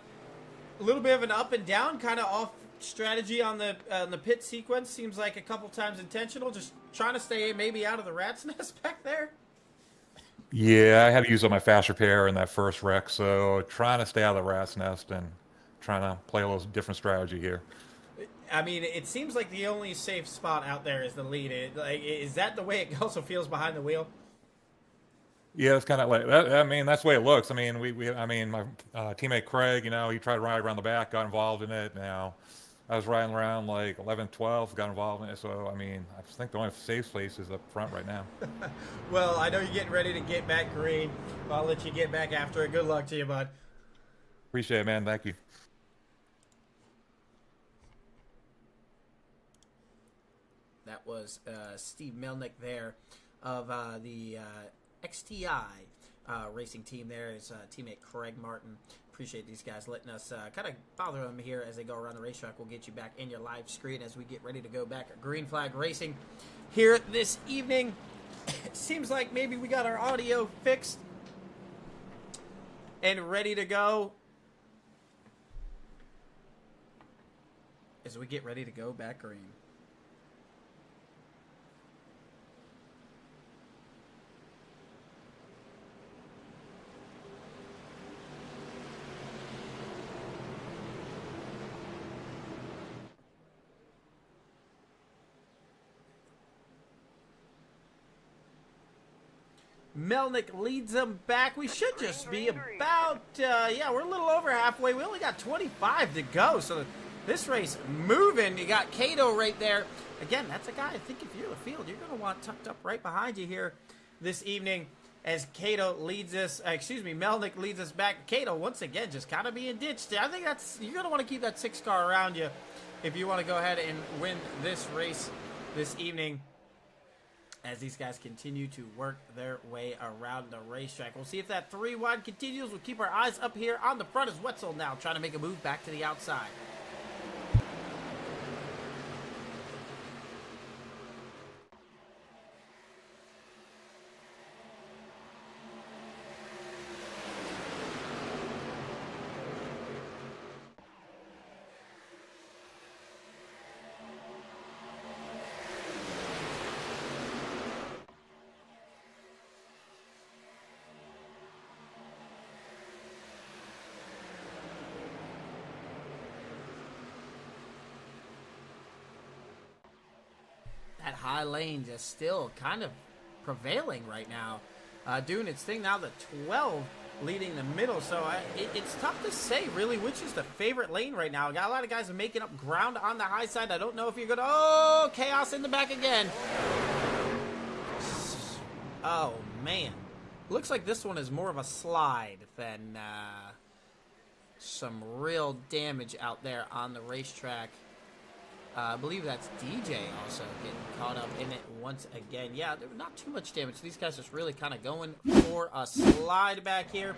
little bit of an up and down, kind of off strategy on the pit sequence. Seems like a couple times intentional. Just trying to stay maybe out of the rat's nest back there. Yeah, I had to use up my fast repair in that first wreck, so trying to stay out of the rat's nest and trying to play a little different strategy here. I mean, it seems like the only safe spot out there is the lead. Is that the way it also feels behind the wheel? Yeah, it's kind of like that. I mean, that's the way it looks. I mean, I mean, my teammate Craig, he tried to ride around the back, got involved in it. Now, I was riding around like 11, 12, got involved in it. So, I mean, I think the only safe place is up front right now. Well, I know you're getting ready to get back green. I'll let you get back after it. Good luck to you, bud. Appreciate it, man. Thank you. That was Steve Melnick there of the XTI racing team. There is teammate Craig Martin. Appreciate these guys letting us kind of bother them here as they go around the racetrack. We'll get you back in your live screen as we get ready to go back at Green Flag Racing here this evening. Seems like maybe we got our audio fixed and ready to go as we get ready to go back green. Melnick leads them back. We should just be about, we're a little over halfway. We only got 25 to go, so this race moving. You got Cato right there. Again, that's a guy I think if you're the field, you're going to want tucked up right behind you here this evening as Cato leads us, Melnick leads us back. Cato, once again, just kind of being ditched. I think you're going to want to keep that 6 car around you if you want to go ahead and win this race this evening, as these guys continue to work their way around the racetrack. We'll see if that 3 wide continues. We'll keep our eyes up here on the front as Wetzel now trying to make a move back to the outside. That high lane just still kind of prevailing right now, doing its thing now. The 12 leading the middle, so it's tough to say really which is the favorite lane right now. Got a lot of guys making up ground on the high side. I don't know if you're gonna. Oh, chaos in the back again. Oh man, looks like this one is more of a slide than some real damage out there on the racetrack. I believe that's DJ also getting caught up in it once again. Yeah, not too much damage. These guys just really kind of going for a slide back here.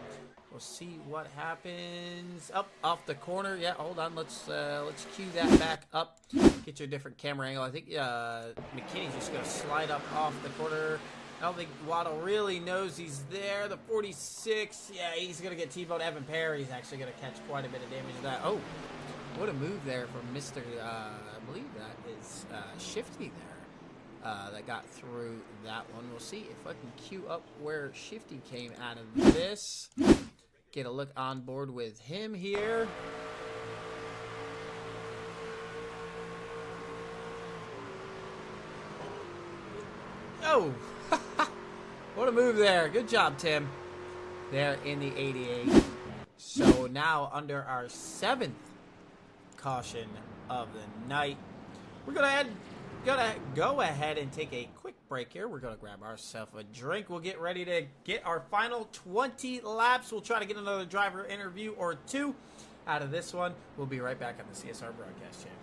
We'll see what happens. Up off the corner. Yeah, hold on. Let's cue that back up. Get you a different camera angle. I think McKinney's just going to slide up off the corner. I don't think Waddle really knows he's there. The 46. Yeah, he's going to get T-boned. Evan Perry's actually going to catch quite a bit of damage to that. Oh, what a move there from Mr. I believe that is Shifty there that got through that one. We'll see if I can cue up where Shifty came out of this. Get a look on board with him here. Oh, what a move there. Good job, Tim. There in the 88. So now under our 7th caution of the night, we're gonna go ahead and take a quick break here. We're gonna grab ourselves a drink. We'll get ready to get our final 20 laps. We'll try to get another driver interview or 2 out of this one. We'll be right back on the CSR broadcast channel.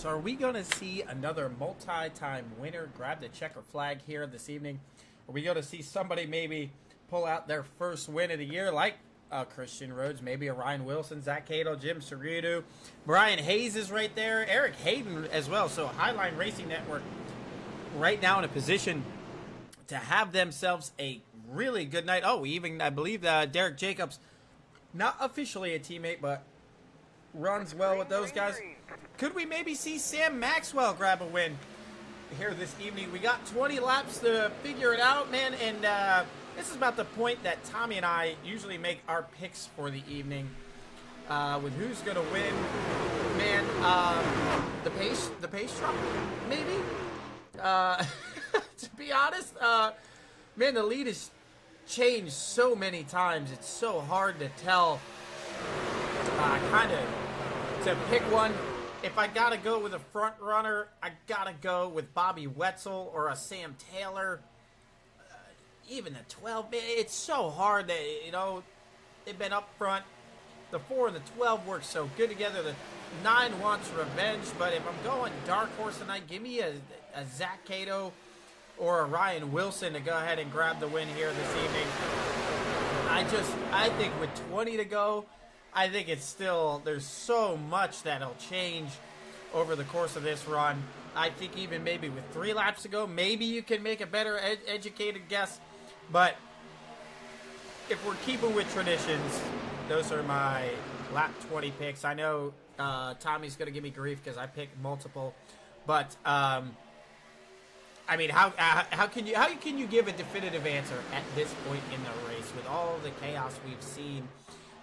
So are we going to see another multi-time winner grab the checker flag here this evening? Are we going to see somebody maybe pull out their first win of the year, like Christian Rhodes, maybe a Ryan Wilson, Zach Cato, Jim Cerudo, Brian Hayes is right there, Eric Hayden as well. So Highline Racing Network right now in a position to have themselves a really good night. Oh, even I believe Derek Jacobs, not officially a teammate, but runs well with those guys. Could we maybe see Sam Maxwell grab a win here this evening? We got 20 laps to figure it out, man, and this is about the point that Tommy and I usually make our picks for the evening with who's going to win. Man, the pace truck, maybe? To be honest, man, the lead has changed so many times. It's so hard to tell, kind of, to pick one. If I got to go with a front runner, I got to go with Bobby Wetzel or a Sam Taylor. Even the 12, it's so hard that, you know, they've been up front. The 4 and the 12 work so good together. The 9 wants revenge, but if I'm going dark horse tonight, give me a Zach Cato or a Ryan Wilson to go ahead and grab the win here this evening. I think with 20 to go, I think it's still, there's so much that'll change over the course of this run. I think even maybe with 3 laps to go, maybe you can make a better educated guess. But if we're keeping with traditions, those are my lap 20 picks. I know Tommy's going to give me grief because I picked multiple. But, I mean, how can you give a definitive answer at this point in the race with all the chaos we've seen?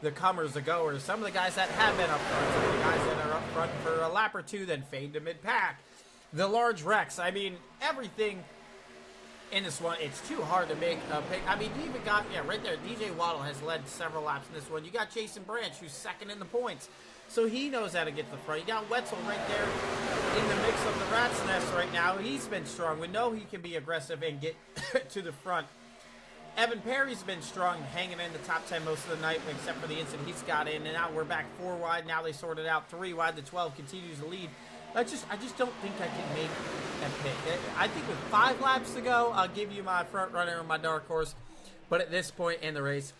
The comers, the goers, some of the guys that have been up front, some of the guys that are up front for a lap or two, then fade to mid-pack. The large wrecks, I mean, everything in this one, it's too hard to make a pick. I mean, you even got, right there, DJ Waddle has led several laps in this one. You got Jason Branch, who's second in the points. So he knows how to get to the front. You got Wetzel right there in the mix of the rat's nest right now. He's been strong. We know he can be aggressive and get to the front. Evan Perry's been strong, hanging in the top 10 most of the night, except for the incident he's got in. And now we're back 4 wide. Now they sorted out 3 wide. The 12 continues to lead. I just don't think I can make a pick. I think with 5 laps to go, I'll give you my front runner and my dark horse. But at this point in the race,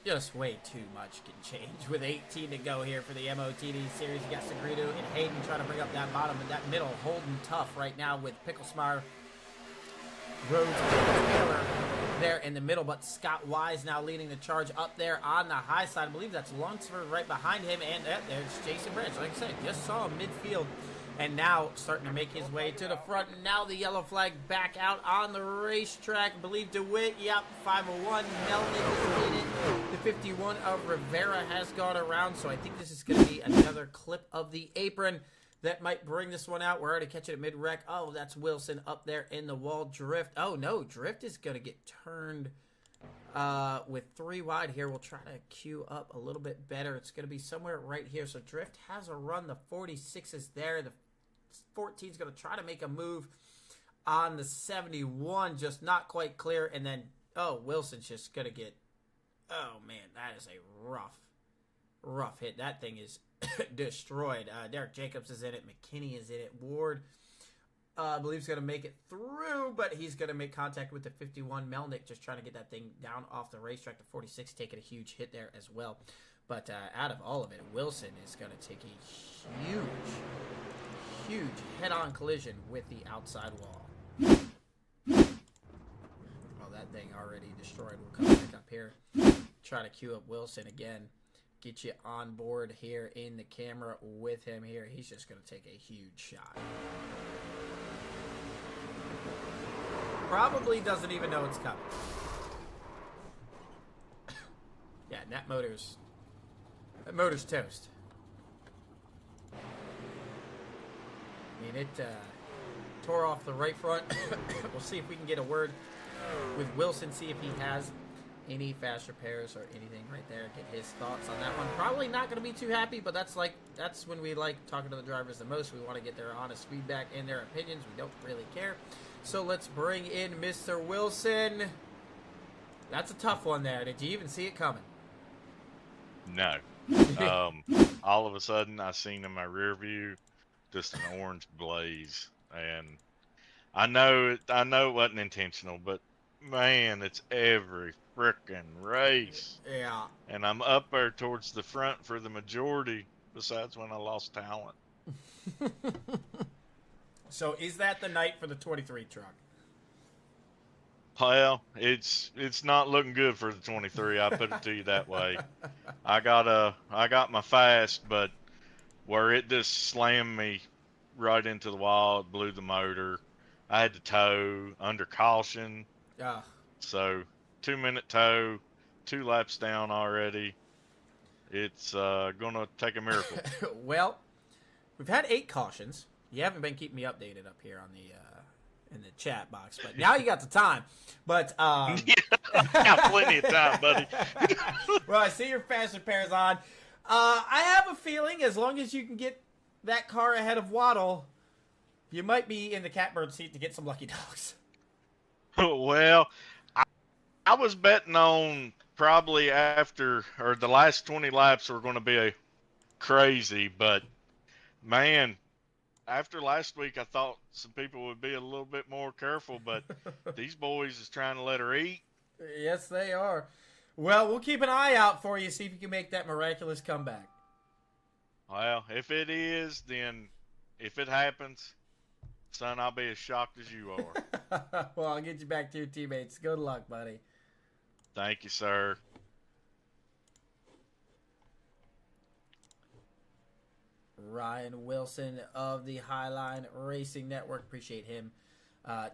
just way too much can change. With 18 to go here for the MOTD series, you got Segredo and Hayden trying to bring up that bottom and that middle, holding tough right now with Picklesmeyer, Rhodes, and Taylor there in the middle, but Scott Wise now leading the charge up there on the high side. I believe that's Lunsford right behind him, and there's Jason Branch. Like I said, just saw him midfield, and now starting to make his way to the front. And now the yellow flag back out on the racetrack. I believe DeWitt, yep, 501. Melnick is in it. The 51 of Rivera has gone around, so I think this is going to be another clip of the apron that might bring this one out. We're already catching it mid-wreck. Oh, that's Wilson up there in the wall. Drift. Oh, no. Drift is going to get turned with 3 wide here. We'll try to queue up a little bit better. It's going to be somewhere right here. So Drift has a run. The 46 is there. The 14 is going to try to make a move on the 71. Just not quite clear. And then, oh, Wilson's just going to get... Oh, man. That is a rough hit. That thing is... destroyed. Derek Jacobs is in it. McKinney is in it. Ward, I believe, is going to make it through, but he's going to make contact with the 51. Melnick just trying to get that thing down off the racetrack. The 46 taking a huge hit there as well. But out of all of it, Wilson is going to take a huge head-on collision with the outside wall. Well, that thing already destroyed. We'll come back up here. Try to queue up Wilson again. Get you on board here in the camera with him here. He's just going to take a huge shot. Probably doesn't even know it's coming. Yeah, that motor's toast. I mean, it tore off the right front. We'll see if we can get a word with Wilson, see if he has any fast repairs or anything right there. Get his thoughts on that one. Probably not going to be too happy, but that's when we like talking to the drivers the most. We want to get their honest feedback and their opinions. We don't really care. So let's bring in Mr. Wilson. That's a tough one there. Did you even see it coming? No. All of a sudden, I seen in my rear view just an orange blaze. And I know it wasn't intentional, but man, it's every frickin' race. Yeah. And I'm up there towards the front for the majority, besides when I lost talent. So is that the night for the 23 truck? Well, it's not looking good for the 23. I put it to you that way. I got my fast, but where it just slammed me right into the wall, it blew the motor. I had to tow under caution. Yeah. So 2-minute tow, 2 laps down already. It's gonna take a miracle. Well, we've had 8 cautions. You haven't been keeping me updated up here on the in the chat box, but now you got the time. But Yeah, I got plenty of time, buddy. well, I see your fast repairs on. I have a feeling as long as you can get that car ahead of Waddle, you might be in the catbird seat to get some lucky dogs. Well, I was betting on probably after or the last 20 laps were going to be crazy, but man, after last week, I thought some people would be a little bit more careful, but these boys is trying to let her eat. Yes, they are. Well, we'll keep an eye out for you, see if you can make that miraculous comeback. Well, if it is, then if it happens, son, I'll be as shocked as you are. Well, I'll get you back to your teammates. Good luck, buddy. Thank you, sir. Ryan Wilson of the Highline Racing Network. Appreciate him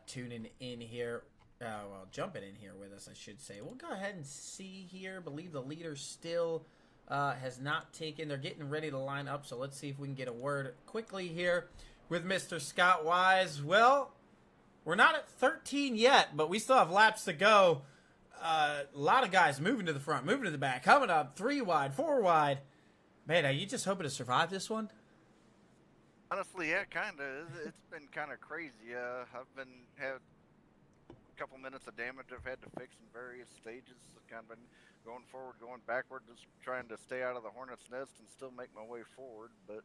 tuning in here. Well, jumping in here with us, I should say. We'll go ahead and see here. Believe the leader still has not taken. They're getting ready to line up, so let's see if we can get a word quickly here with Mr. Scott Wise. Well, we're not at 13 yet, but we still have laps to go. A lot of guys moving to the front, moving to the back, coming up 3 wide, 4 wide. Man, are you just hoping to survive this one? Honestly, yeah, kind of. It's been kind of crazy. I've had a couple minutes of damage I've had to fix in various stages. Kind of been going forward, going backward, just trying to stay out of the hornet's nest and still make my way forward. But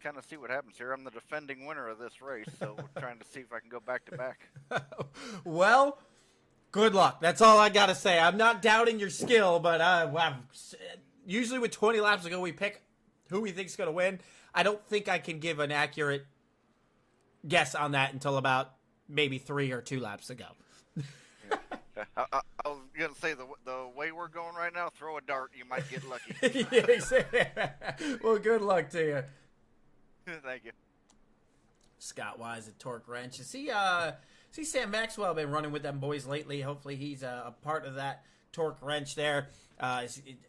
kind of see what happens here. I'm the defending winner of this race, so we're trying to see if I can go back to back. Well, good luck. That's all I got to say. I'm not doubting your skill, but usually with 20 laps to go, we pick who we think's going to win. I don't think I can give an accurate guess on that until about maybe 3 or 2 laps to go. I was going to say, the way we're going right now, throw a dart, you might get lucky. Yeah, well, good luck to you. Thank you. Scott Wise at Torque Wrench. See Sam Maxwell been running with them boys lately. Hopefully he's a part of that Torque Wrench there.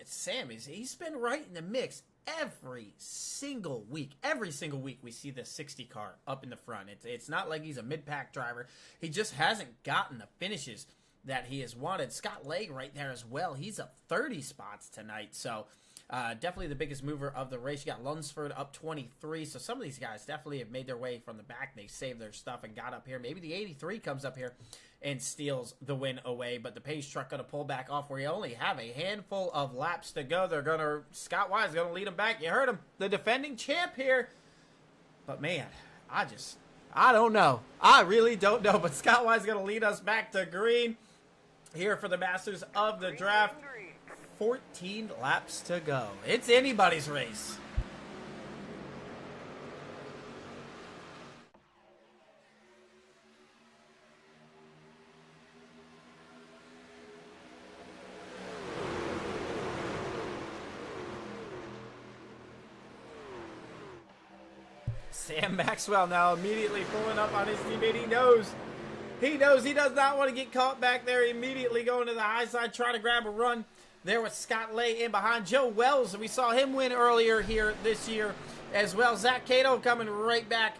Sam, he's been right in the mix every single week. Every single week we see the 60 car up in the front. It's not like he's a mid-pack driver. He just hasn't gotten the finishes that he has wanted. Scott Legg right there as well. He's up 30 spots tonight. So definitely the biggest mover of the race. You got Lunsford up 23. So some of these guys definitely have made their way from the back. They saved their stuff and got up here. Maybe the 83 comes up here and steals the win away. But the Pace truck going to pull back off where you only have a handful of laps to go. Scott Wise is going to lead them back. You heard him. The defending champ here. But man, I don't know. I really don't know. But Scott Wise is going to lead us back to green here for the Masters of the Draft. 14 laps to go. It's anybody's race. Sam Maxwell now immediately pulling up on his teammate. He knows he does not want to get caught back there. Immediately going to the high side, trying to grab a run there with Scott Lay in behind. Joe Wells, we saw him win earlier here this year as well. Zach Cato coming right back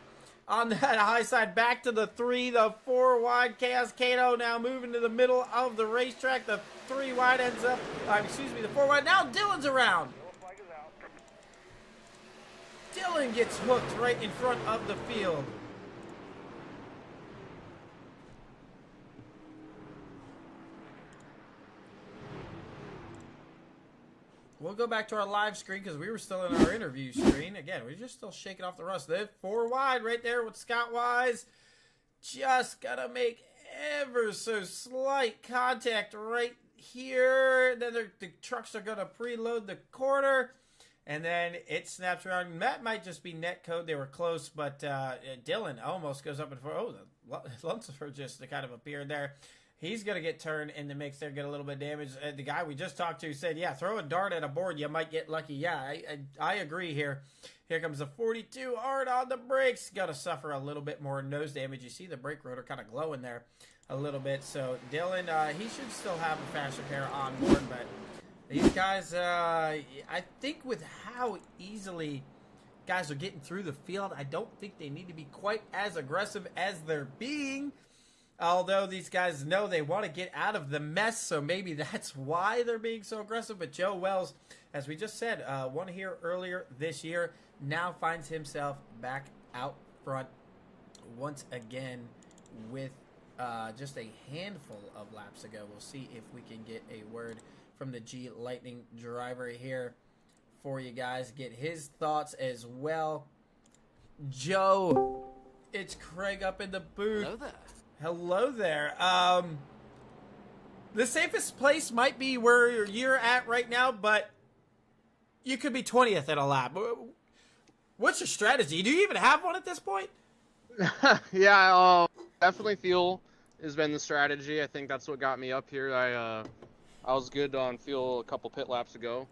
on that high side. Back to the 3, the 4 wide. Chaos Cato now moving to the middle of the racetrack. The 3 wide ends up, the 4 wide. Now Dylan's around. Dylan gets hooked right in front of the field. we'll go back to our live screen because we were still in our interview screen. Again, we're just still shaking off the rust. They're 4 wide right there with Scott Wise. Just got to make ever so slight contact right here. Then the trucks are going to preload the corner. And then it snaps around. That might just be net code. They were close, but Dylan almost goes up and forward. Oh, the Luncifer just kind of appeared there. He's going to get turned in the mix there, get a little bit of damage. The guy we just talked to said, yeah, throw a dart at a board. You might get lucky. Yeah, I agree here. Here comes the 42 hard on the brakes. Got to suffer a little bit more nose damage. You see the brake rotor kind of glowing there a little bit. So Dylan, he should still have a faster pair on board, but these guys, I think with how easily guys are getting through the field, I don't think they need to be quite as aggressive as they're being. Although these guys know they want to get out of the mess, so maybe that's why they're being so aggressive. But Joe Wells, as we just said, won here earlier this year, now finds himself back out front once again with just a handful of laps ago. We'll see if we can get a word from the G Lightning driver here for you guys. Get his thoughts as well. Joe, it's Craig up in the booth. Hello there. Hello there. The safest place might be where you're at right now, but you could be 20th at a lap. What's your strategy? Do you even have one at this point? Yeah, definitely fuel has been the strategy. I think that's what got me up here. I was good on fuel a couple pit laps ago,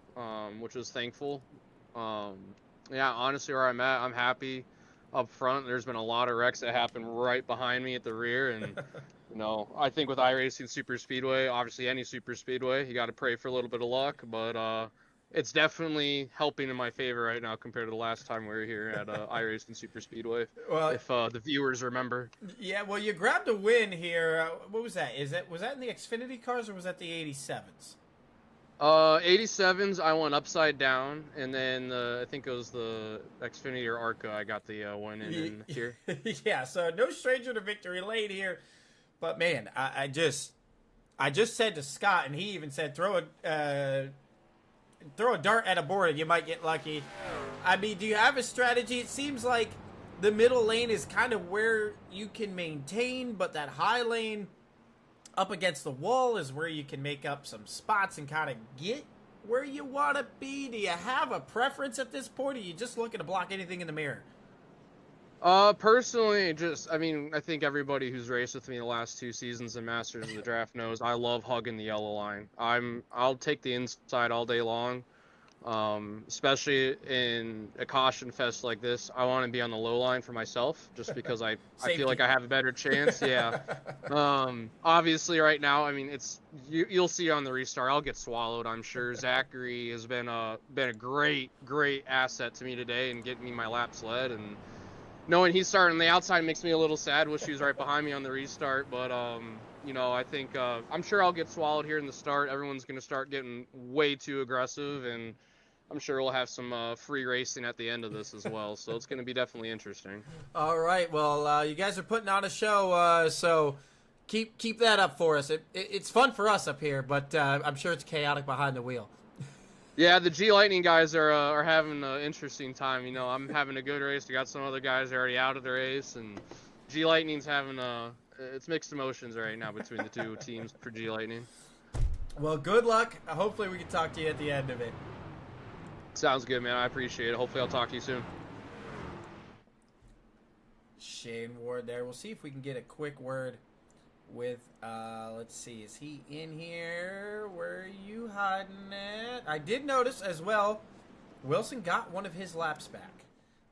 which was thankful. Yeah, honestly, where I'm at, I'm happy. Up front, there's been a lot of wrecks that happen right behind me at the rear, and I think with iRacing Super Speedway, obviously any Super Speedway, you got to pray for a little bit of luck, but it's definitely helping in my favor right now compared to the last time we were here at iRacing Super Speedway. Well, if the viewers remember. Yeah, well, you grabbed a win here. What was that? Was that in the Xfinity cars or was that the 87s? 87s, I went upside down, and then I think it was the Xfinity or ARCA. I got the one in here. Yeah, so no stranger to victory lane here, but man, I just said to Scott, and he even said throw a dart at a board and you might get lucky. I mean, do you have a strategy? It seems like the middle lane is kind of where you can maintain, but that high lane up against the wall is where you can make up some spots and kind of get where you want to be. Do you have a preference at this point, or are you just looking to block anything in the mirror? Personally, I think everybody who's raced with me the last 2 seasons in Masters of the Draft knows I love hugging the yellow line. I'll take the inside all day long. Especially in a caution fest like this, I want to be on the low line for myself, just because I feel like I have a better chance. Yeah. Obviously, right now, I mean, you'll see on the restart, I'll get swallowed. I'm sure Zachary has been a great asset to me today and getting me my laps led, and knowing he's starting on the outside makes me a little sad. Wish he was right behind me on the restart, but I think I'm sure I'll get swallowed here in the start. Everyone's going to start getting way too aggressive, and I'm sure we'll have some free racing at the end of this as well, so it's going to be definitely interesting. All right, well, you guys are putting on a show, so keep that up for us. It's fun for us up here, but I'm sure it's chaotic behind the wheel. Yeah, the G Lightning guys are having an interesting time. I'm having a good race. I got some other guys already out of the race, and G Lightning's having it's mixed emotions right now between the two teams for G Lightning. Well, good luck. Hopefully we can talk to you at the end of it. Sounds good, man. I appreciate it. Hopefully I'll talk to you soon. Shane Ward there. We'll see if we can get a quick word with, let's see, is he in here? Where are you hiding at? I did notice as well, Wilson got one of his laps back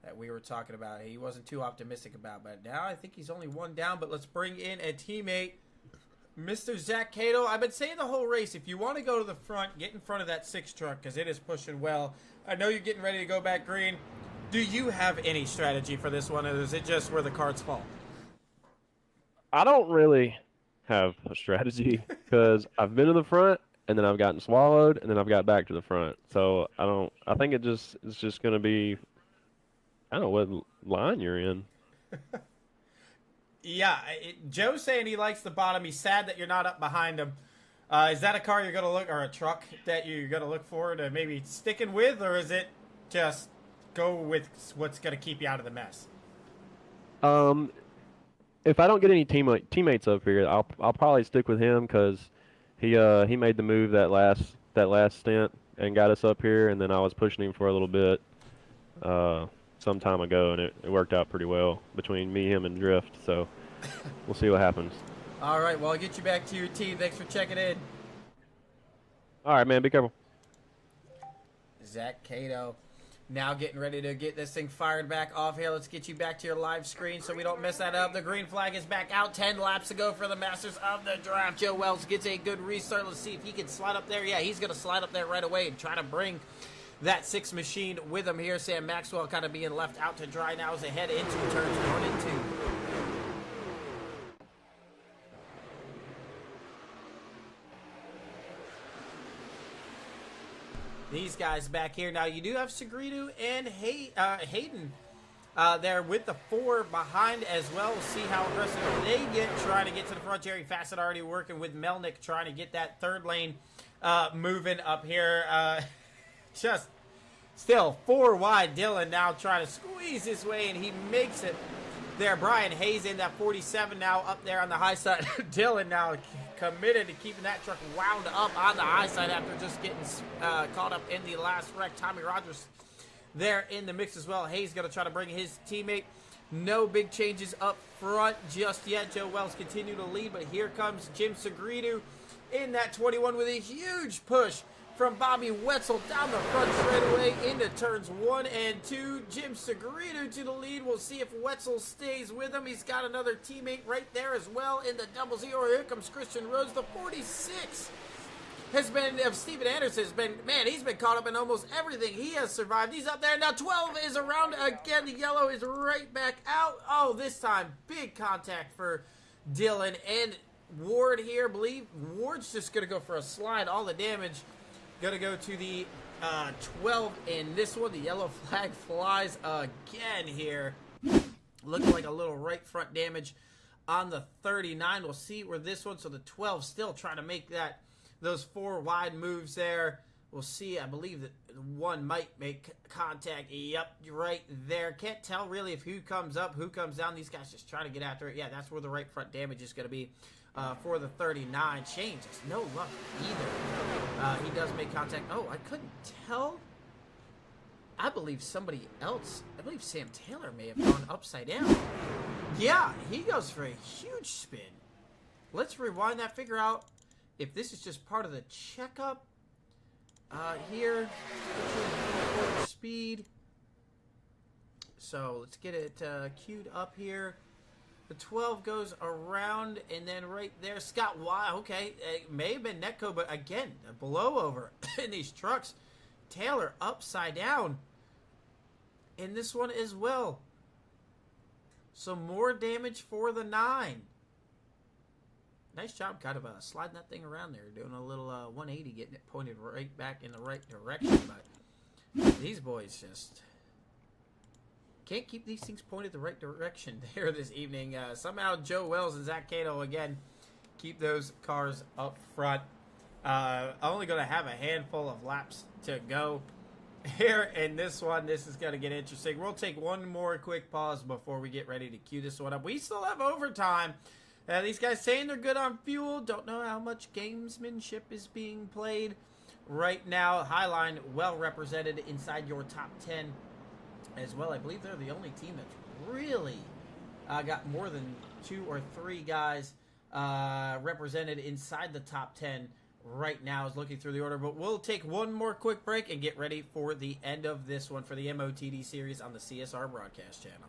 that we were talking about. He wasn't too optimistic about, but now I think he's only one down, but let's bring in a teammate, Mr. Zach Cato. I've been saying the whole race, if you want to go to the front, get in front of that 6 truck because it is pushing well. I know you're getting ready to go back green. Do you have any strategy for this one, or is it just where the cards fall? I don't really have a strategy because I've been to the front and then I've gotten swallowed and then I've got back to the front. So I think it's just going to be, I don't know what line you're in. Yeah, Joe's saying he likes the bottom. He's sad that you're not up behind him. Is that a car you're gonna look, or a truck that you're gonna look forward to maybe sticking with, or is it just go with what's gonna keep you out of the mess? If I don't get any teammates up here, I'll probably stick with him because he made the move that last stint and got us up here, and then I was pushing him for a little bit some time ago, and it worked out pretty well between me, him, and Drift. So we'll see what happens. All right, well, I'll get you back to your team. Thanks for checking in. All right, man. Be careful. Zach Cato now getting ready to get this thing fired back off here. Let's get you back to your live screen so we don't mess that up. The green flag is back out. 10 laps to go for the Masters of the Draft. Joe Wells gets a good restart. Let's see if he can slide up there. Yeah, he's going to slide up there right away and try to bring that 6 machine with him here. Sam Maxwell kind of being left out to dry now as they head into turns 1 and 2. These guys back here. Now, you do have Segredo and Hayden there with the 4 behind as well. We'll see how aggressive they get trying to get to the front. Jerry Fassett already working with Melnick trying to get that 3rd lane moving up here. Just still 4 wide. Dylan now trying to squeeze his way, and he makes it there. Brian Hayes in that 47 now up there on the high side. Dylan now committed to keeping that truck wound up on the high side after just getting caught up in the last wreck. Tommy Rogers there in the mix as well. Hayes going to try to bring his teammate. No big changes up front just yet. Joe Wells continue to lead, but here comes Jim Segredo in that 21 with a huge push from Bobby Wetzel down the front straightaway into turns 1 and 2. Jim Segredo to the lead. We'll see if Wetzel stays with him. He's got another teammate right there as well in the double zero. Here comes Christian Rhodes. The 46 has been, of Steven Anderson, has been, man, he's been caught up in almost everything. He has survived. He's up there. Now 12 is around again. The yellow is right back out. Oh, this time, big contact for Dylan and Ward here. I believe Ward's just going to go for a slide. All the damage going to go to the 12 in this one. The yellow flag flies again here. Looking like a little right front damage on the 39. We'll see where this one, so the 12 still trying to make those 4 wide moves there. We'll see. I believe that 1 might make contact. Yep, right there. Can't tell really if who comes up, who comes down. These guys just trying to get after it. Yeah, that's where the right front damage is going to be. For the 39. Shane just no luck either. He does make contact. Oh, I couldn't tell. I believe somebody else, I believe Sam Taylor may have gone upside down. Yeah, he goes for a huge spin. Let's rewind that, figure out if this is just part of the checkup. Here, speed. So let's get it queued up here. The 12 goes around, and then right there, Scott Wow. Okay, it may have been Netco, but again, a blowover in these trucks. Taylor upside down in this one as well. So more damage for the 9. Nice job kind of sliding that thing around there, doing a little 180, getting it pointed right back in the right direction. But these boys just can't keep these things pointed the right direction there this evening. Somehow Joe Wells and Zach Cato again keep those cars up front. Only going to have a handful of laps to go here in this one. This is going to get interesting. We'll take one more quick pause before we get ready to queue this one up. We still have overtime. These guys saying they're good on fuel. Don't know how much gamesmanship is being played right now. Highline well represented inside your top 10 as well. I believe they're the only team that's really got more than 2 or 3 guys represented inside the top 10 right now is looking through the order. But we'll take one more quick break and get ready for the end of this one for the MOTD series on the CSR broadcast channel.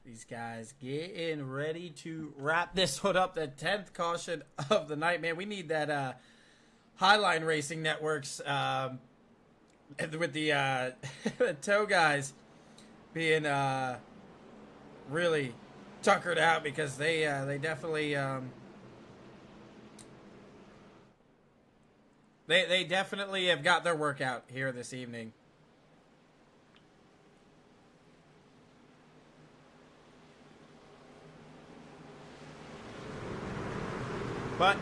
These guys getting ready to wrap this one up. The 10th caution of the night, man. We need that Highline Racing Networks with the tow guys being really tuckered out because they definitely they definitely have got their workout here this evening. But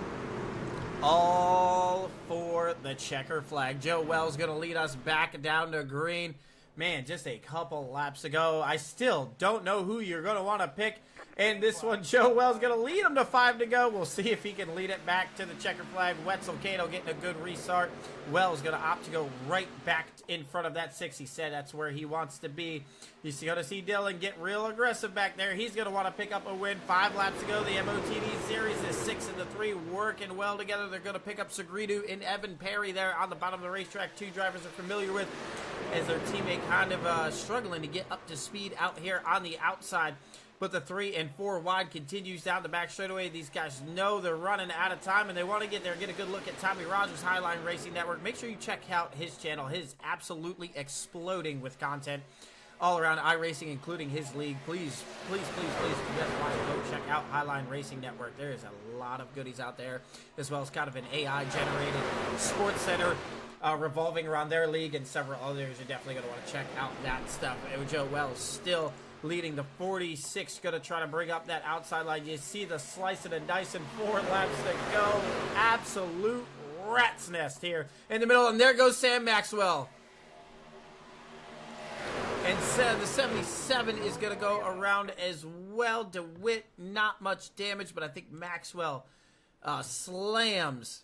all for the checker flag. Joe Wells going to lead us back down to green. Man, just a couple laps ago. I still don't know who you're going to want to pick. And this one, Joe Wells going to lead him to 5 to go. We'll see if he can lead it back to the checker flag. Wetzel Cato getting a good restart. Wells going to opt to go right back in front of that 6. He said that's where he wants to be. He's going to see Dylan get real aggressive back there. He's going to want to pick up a win. 5 laps to go. The Motd Series is 6 and 3 working well together. They're going to pick up Sagridu and Evan Perry there on the bottom of the racetrack. 2 drivers are familiar with as their teammate kind of struggling to get up to speed out here on the outside. But the 3 and 4 wide continues down the back straightaway. These guys know they're running out of time, and they want to get there, get a good look at Tommy Rogers' Highline Racing Network. Make sure you check out his channel. His absolutely exploding with content all around iRacing, including his league. Please, please, please, please, if you guys want to go check out Highline Racing Network. There is a lot of goodies out there, as well as kind of an AI-generated sports center revolving around their league and several others. You're definitely going to want to check out that stuff. Joe Wells still leading the 46, going to try to bring up that outside line. You see the slicing and dicing, 4 laps to go. Absolute rat's nest here in the middle, and there goes Sam Maxwell. And the 77 is going to go around as well. DeWitt, not much damage, but I think Maxwell slams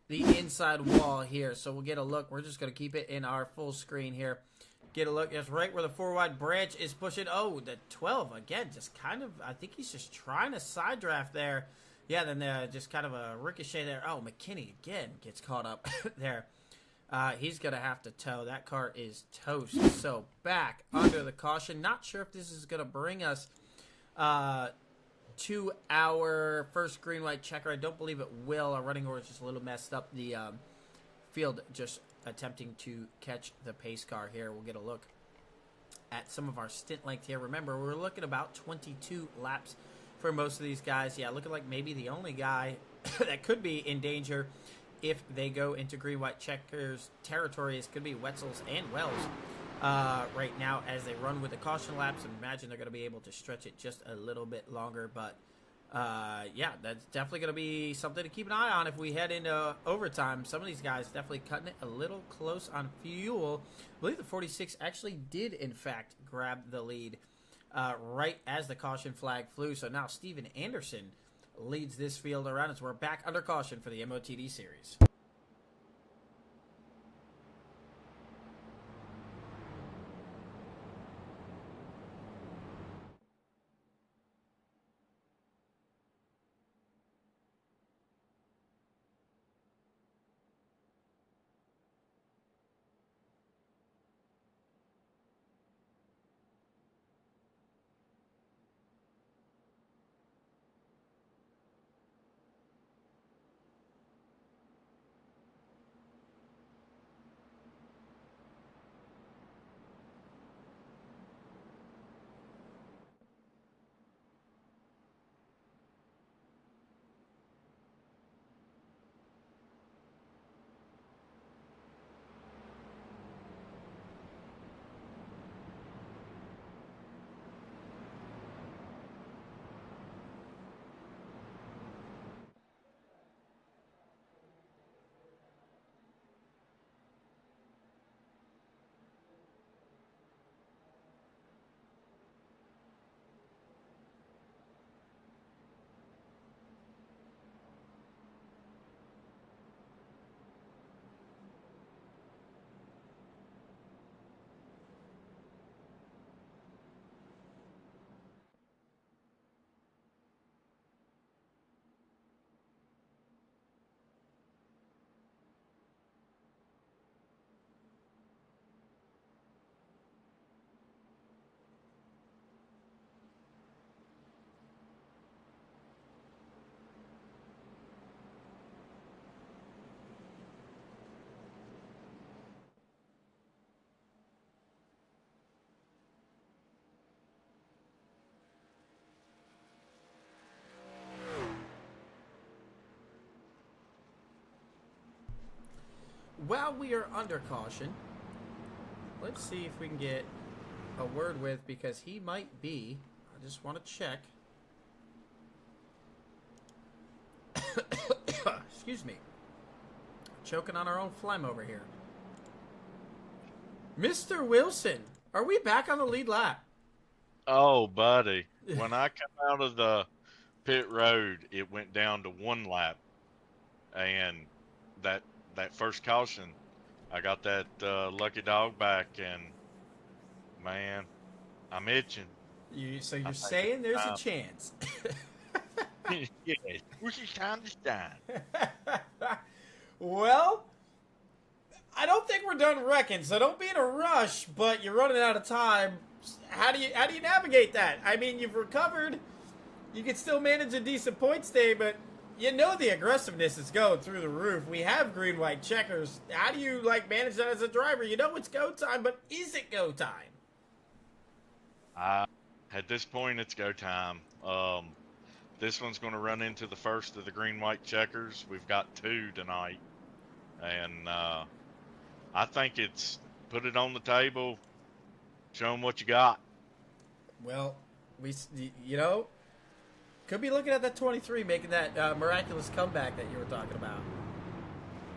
the inside wall here. So we'll get a look. We're just going to keep it in our full screen here. Get a look. It's right where the 4 wide branch is pushing. Oh, the 12 again. Just kind of, I think he's just trying to side draft there. Yeah, then just kind of a ricochet there. Oh, McKinney again gets caught up there. He's going to have to tow. That car is toast. So back under the caution. Not sure if this is going to bring us to our first green white checker. I don't believe it will. Our running order is just a little messed up. The field just attempting to catch the pace car here. We'll get a look at some of our stint length here. Remember, we're looking about 22 laps for most of these guys. Yeah, looking like maybe the only guy that could be in danger if they go into green-white checkers territory is could be Wetzel's and Wells right now as they run with the caution laps. And imagine they're going to be able to stretch it just a little bit longer. But yeah, that's definitely going to be something to keep an eye on if we head into overtime. Some of these guys definitely cutting it a little close on fuel. I believe the 46 actually did, in fact, grab the lead right as the caution flag flew. So now Steven Anderson leads this field around as we're back under caution for the Motd Series. while we are under caution, let's see if we can get a word with, because he might be. I just want to check. Excuse me. Choking on our own phlegm over here. Mr. Wilson, are we back on the lead lap? Oh, buddy. When I come out of the pit road, it went down to 1 lap. And that first caution, I got that lucky dog back, and man, I'm itching. So you're saying there's a chance? Yeah, we should time to shine. Well, I don't think we're done wrecking, so don't be in a rush. But you're running out of time. How do you navigate that? I mean, you've recovered. You can still manage a decent points day, but you know the aggressiveness is going through the roof. We have green-white checkers. How do you manage that as a driver? You know it's go time, but is it go time? At this point, it's go time. This one's going to run into the first of the green-white checkers. We've got 2 tonight, and I think it's put it on the table, show them what you got. Well, could be looking at that 23 making that miraculous comeback that you were talking about.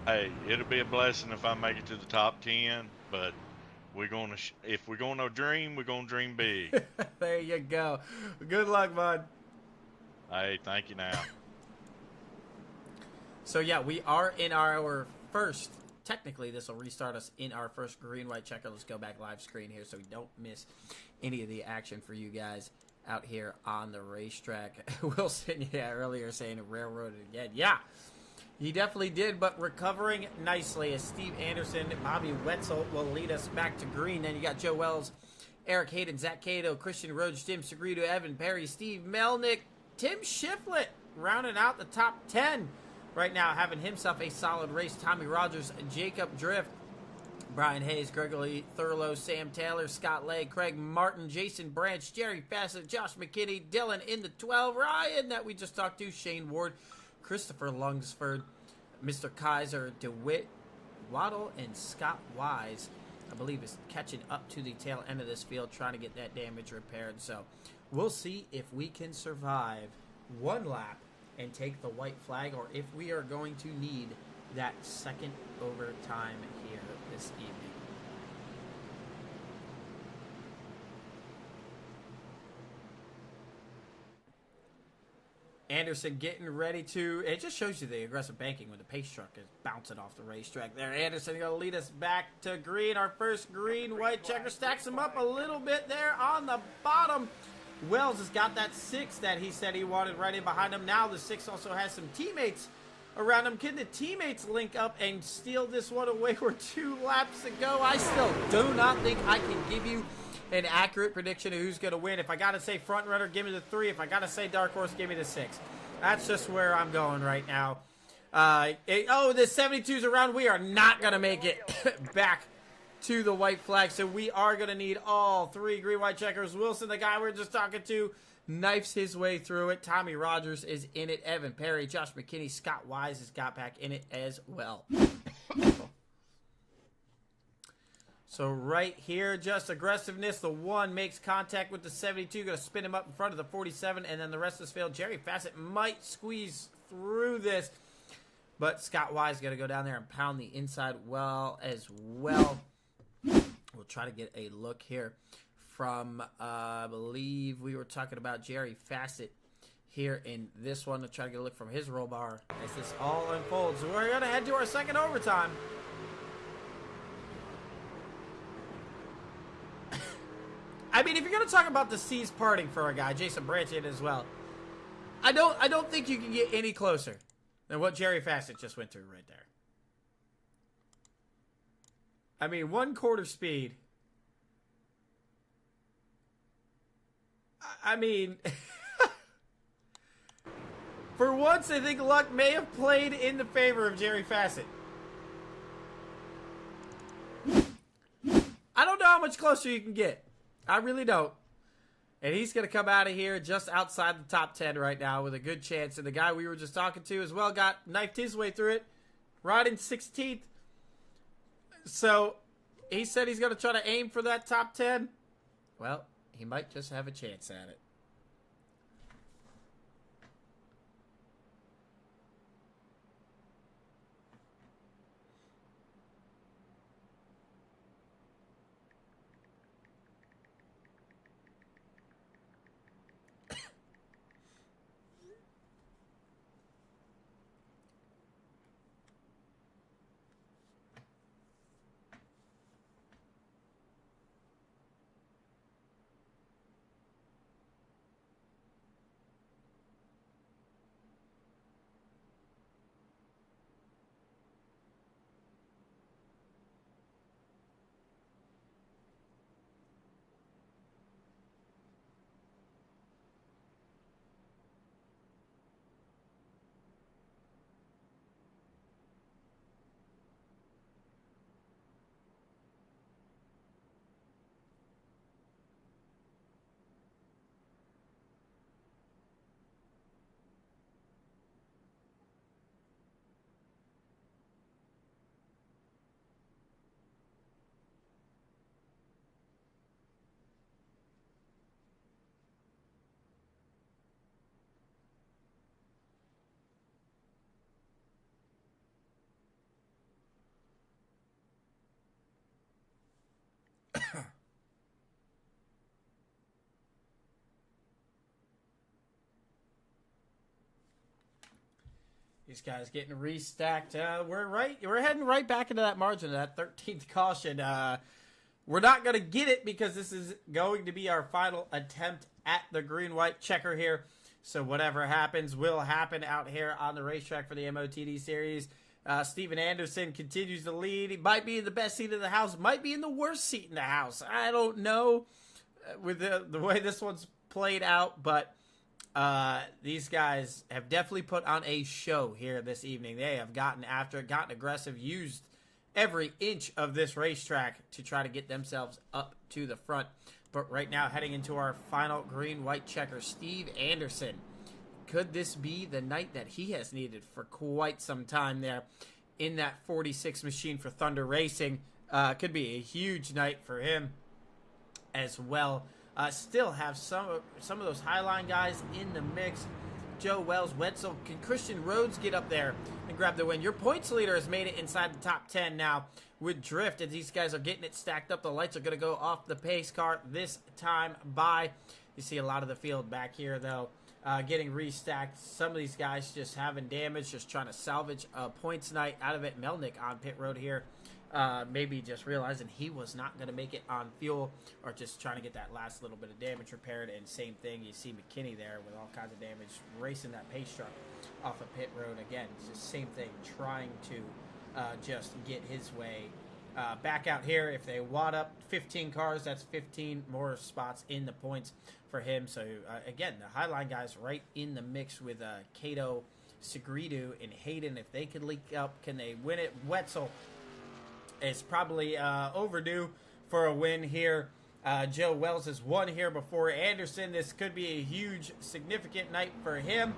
Hey, it'll be a blessing if I make it to the top 10, but if we're going to dream, we're going to dream big. There you go. Good luck, bud. Hey, thank you now. So, yeah, we are in our first, technically this will restart us in our first green-white checker. Let's go back live screen here so we don't miss any of the action for you guys out here on the racetrack. Wilson, earlier saying railroaded again. Yeah, he definitely did, but recovering nicely as Steve Anderson, Bobby Wetzel will lead us back to green. Then you got Joe Wells, Eric Hayden, Zach Cato, Christian Rhodes, Jim Segredo, Evan Perry, Steve Melnick, Tim Shiflett rounding out the top 10 right now, having himself a solid race. Tommy Rogers, Jacob Drift, Brian Hayes, Gregory Thurlow, Sam Taylor, Scott Lay, Craig Martin, Jason Branch, Jerry Fassett, Josh McKinney, Dylan in the 12, Ryan that we just talked to, Shane Ward, Christopher Lungsford, Mr. Kaiser, DeWitt, Waddle, and Scott Wise, I believe, is catching up to the tail end of this field, trying to get that damage repaired. So we'll see if we can survive 1 lap and take the white flag, or if we are going to need that second overtime here this evening. Anderson getting ready to, it just shows you the aggressive banking when the pace truck is bouncing off the racetrack there. Anderson going to lead us back to green. Our first green-white checker stacks him up a little bit there on the bottom. Wells has got that 6 that he said he wanted right in behind him. Now the 6 also has some teammates around him. Can the teammates link up and steal this one away? We're 2 laps to go. I still do not think I can give you an accurate prediction of who's going to win. If I got to say front runner, give me the 3. If I got to say dark horse, give me the 6. That's just where I'm going right now. The 72's around. We are not going to make it back to the white flag, so we are going to need all 3 green-white checkers. Wilson, the guy we were just talking to, knifes his way through it. Tommy Rogers is in it. Evan Perry, Josh McKinney, Scott Wise has got back in it as well. So right here, just aggressiveness. The 1 makes contact with the 72. Going to spin him up in front of the 47, and then the rest of this field. Jerry Fassett might squeeze through this, but Scott Wise going to go down there and pound the inside well as well. We'll try to get a look here from, I believe we were talking about Jerry Fassett here in this one. To try to get a look from his roll bar as this all unfolds. So we're going to head to our second overtime. I mean, if you're going to talk about the seas parting for a guy, Jason Branch in as well, I don't think you can get any closer than what Jerry Fassett just went through right there. I mean, 1/4 speed. I mean, for once, I think luck may have played in the favor of Jerry Fassett. I don't know how much closer you can get. I really don't. And he's going to come out of here just outside the top 10 right now with a good chance. And the guy we were just talking to as well knifed his way through it. Riding 16th. So he said he's going to try to aim for that top 10. Well, he might just have a chance at it. These guys getting restacked. We're heading right back into that margin of that 13th caution. We're not going to get it because this is going to be our final attempt at the green-white checker here. So whatever happens will happen out here on the racetrack for the MOTD series. Steven Anderson continues to lead. He might be in the best seat of the house, might be in the worst seat in the house. I don't know with the way this one's played out, but these guys have definitely put on a show here this evening. They have gotten after it, gotten aggressive, used every inch of this racetrack to try to get themselves up to the front. But right now, heading into our final green-white checker, Steve Anderson. Could this be the night that he has needed for quite some time there in that 46 machine for Thunder Racing? Could be a huge night for him as well. Still have some of those Highline guys in the mix. Joe Wells, Wetzel, can Christian Rhodes get up there and grab the win? Your points leader has made it inside the top 10 now with Drift, as these guys are getting it stacked up. The lights are going to go off the pace car this time by. You see a lot of the field back here, though, getting restacked. Some of these guys just having damage, just trying to salvage a points night out of it. Melnick on pit road here. Maybe just realizing he was not going to make it on fuel, or just trying to get that last little bit of damage repaired. And same thing, you see McKinney there with all kinds of damage, racing that pace truck off of pit road again. It's just same thing, trying to just get his way back out here. If they wad up 15 cars, that's 15 more spots in the points for him. So again, the Highline guys right in the mix with Cato, Segredo, and Hayden. If they could leak up, can they win it? Wetzel is probably overdue for a win here. Joe Wells has won here before Anderson. This could be a huge, significant night for him.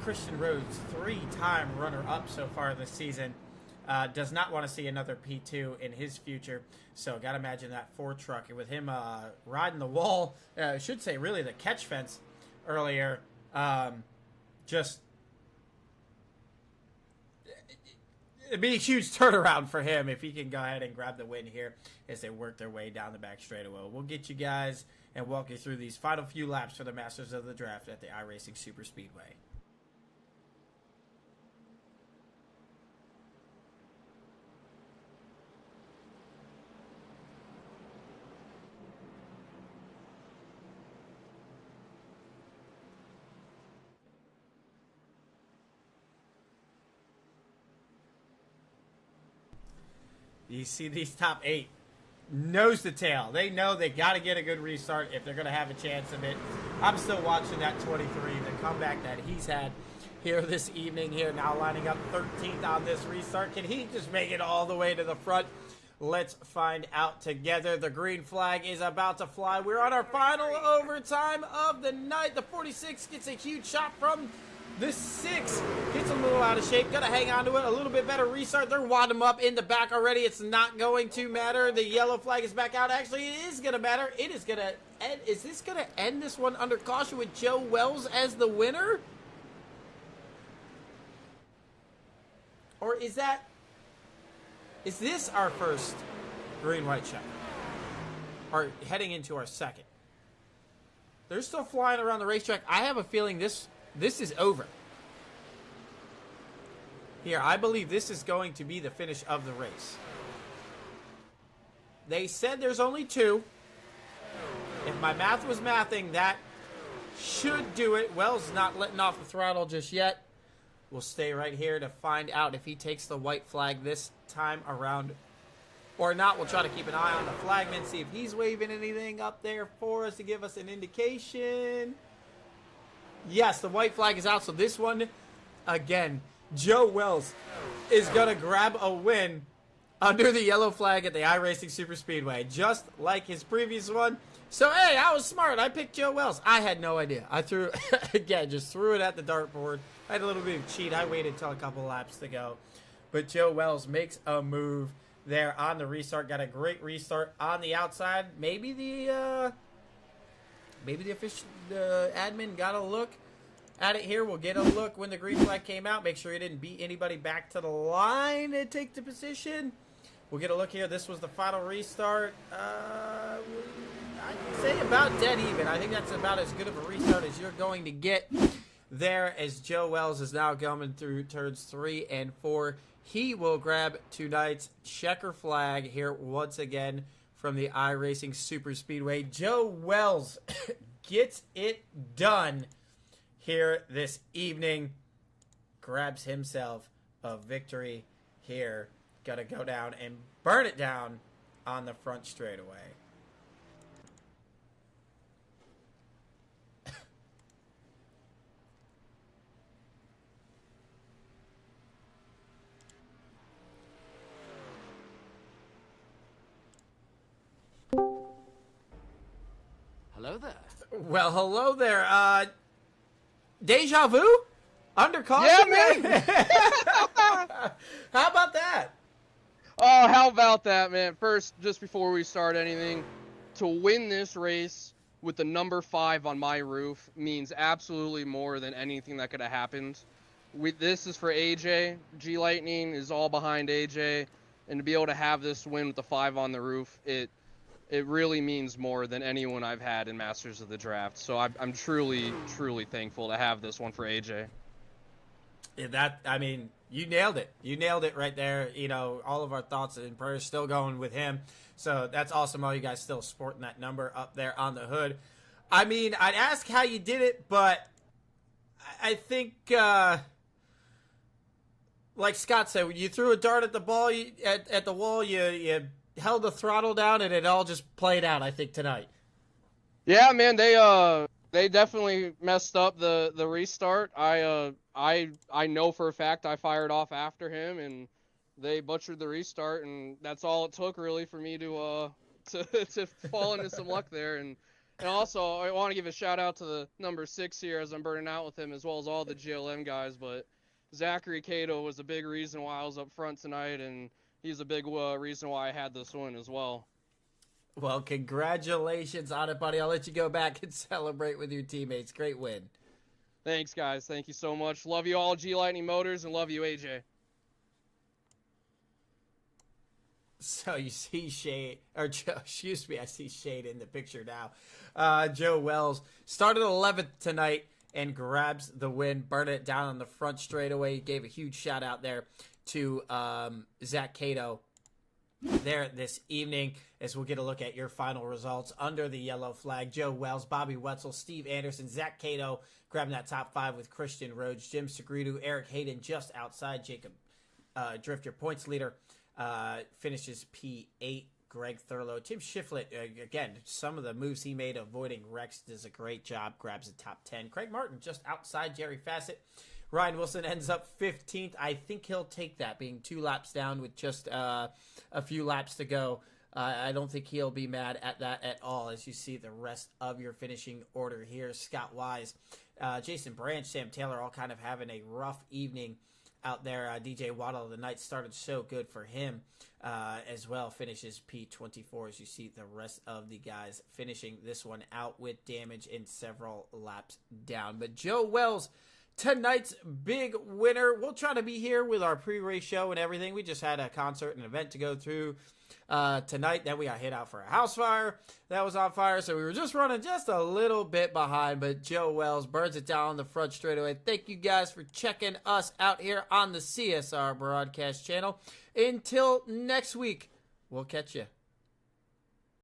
Christian Rhodes, 3-time runner-up so far this season, does not want to see another P2 in his future. So got to imagine that Ford truck with him riding the wall. I should say really the catch fence earlier. Just it'd be a huge turnaround for him if he can go ahead and grab the win here as they work their way down the back straightaway. We'll get you guys and walk you through these final few laps for the Masters of the Draft at the iRacing Super Speedway. You see these top 8 nose to tail. They know they got to get a good restart if they're going to have a chance of it. I'm still watching that 23, the comeback that he's had here this evening here, now lining up 13th on this restart. Can he just make it all the way to the front? Let's find out together. The green flag is about to fly. We're on our final overtime of the night. The 46 gets a huge shot from The 6 gets a little out of shape. Got to hang on to it. A little bit better restart. They're wadding him up in the back already. It's not going to matter. The yellow flag is back out. Actually, it is going to matter. It is going to end. Is this going to end this one under caution with Joe Wells as the winner? Or is this our first green-white check? Or heading into our second? They're still flying around the racetrack. I have a feeling this is over. Here, I believe this is going to be the finish of the race. They said there's only 2. If my math was mathing, that should do it. Wells not letting off the throttle just yet. We'll stay right here to find out if he takes the white flag this time around or not. We'll try to keep an eye on the flagman, see if he's waving anything up there for us to give us an indication. Yes, the white flag is out, so this one, again, Joe Wells is going to grab a win under the yellow flag at the iRacing Super Speedway, just like his previous one. So, hey, I was smart. I picked Joe Wells. I had no idea. I threw, again, just threw it at the dartboard. I had a little bit of cheat. I waited until a couple laps to go. But Joe Wells makes a move there on the restart. Got a great restart on the outside. Maybe the official admin got a look at it here. We'll get a look when the green flag came out. Make sure he didn't beat anybody back to the line and take the position. We'll get a look here. This was the final restart. I'd say about dead even. I think that's about as good of a restart as you're going to get there, as Joe Wells is now coming through turns 3 and 4. He will grab tonight's checker flag here once again from the iRacing Super Speedway. Joe Wells gets it done here this evening. Grabs himself a victory here. Got to go down and burn it down on the front straightaway. Hello there. Well, hello there. Deja vu? Under caution? Yeah, man. How about that? Oh, how about that, man? First, just before we start anything, to win this race with the number 5 on my roof means absolutely more than anything that could have happened. This is for AJ. G Lightning is all behind AJ, and to be able to have this win with the 5 on the roof, it really means more than anyone I've had in Masters of the Draft. So I'm truly, truly thankful to have this one for AJ. Yeah, you nailed it. You nailed it right there. You know, all of our thoughts and prayers still going with him. So that's awesome. All you guys still sporting that number up there on the hood. I mean, I'd ask how you did it, but I think, like Scott said, when you threw a dart at the ball, at the wall, you held the throttle down, and it all just played out, I think, tonight. Yeah, man, they definitely messed up the restart. I know for a fact I fired off after him, and they butchered the restart, and that's all it took really for me to fall into some luck there. And also I want to give a shout out to the number 6 here as I'm burning out with him, as well as all the GLM guys. But Zachary Cato was a big reason why I was up front tonight, and he's a big reason why I had this win as well. Well, congratulations on it, buddy. I'll let you go back and celebrate with your teammates. Great win. Thanks, guys. Thank you so much. Love you all, G Lightning Motors, and love you, AJ. So you see Shade, or Joe, excuse me, I see Shade in the picture now. Joe Wells started 11th tonight and grabs the win, burning it down on the front straightaway. He gave a huge shout out there to Zach Cato there this evening, as we'll get a look at your final results under the yellow flag. Joe Wells, Bobby Wetzel, Steve Anderson, Zach Cato grabbing that top 5 with Christian Rhodes, Jim Segredo, Eric Hayden just outside, Jacob Drifter, points leader, finishes P8, Greg Thurlow, Tim Shiflett, again, some of the moves he made avoiding Rex does a great job, grabs the top 10. Craig Martin just outside Jerry Fassett. Ryan Wilson ends up 15th. I think he'll take that, being 2 laps down with just a few laps to go. I don't think he'll be mad at that at all as you see the rest of your finishing order here. Scott Wise, Jason Branch, Sam Taylor all kind of having a rough evening out there. DJ Waddle, the night started so good for him as well. Finishes P24 as you see the rest of the guys finishing this one out with damage in several laps down. But Joe Wells, tonight's big winner. We'll try to be here with our pre-race show and everything. We just had a concert and event to go through tonight. Then we got hit out for a house fire that was on fire, so we were just running just a little bit behind, but Joe Wells burns it down on the front straightaway. Thank you guys for checking us out here on the CSR broadcast channel. Until next week, we'll catch you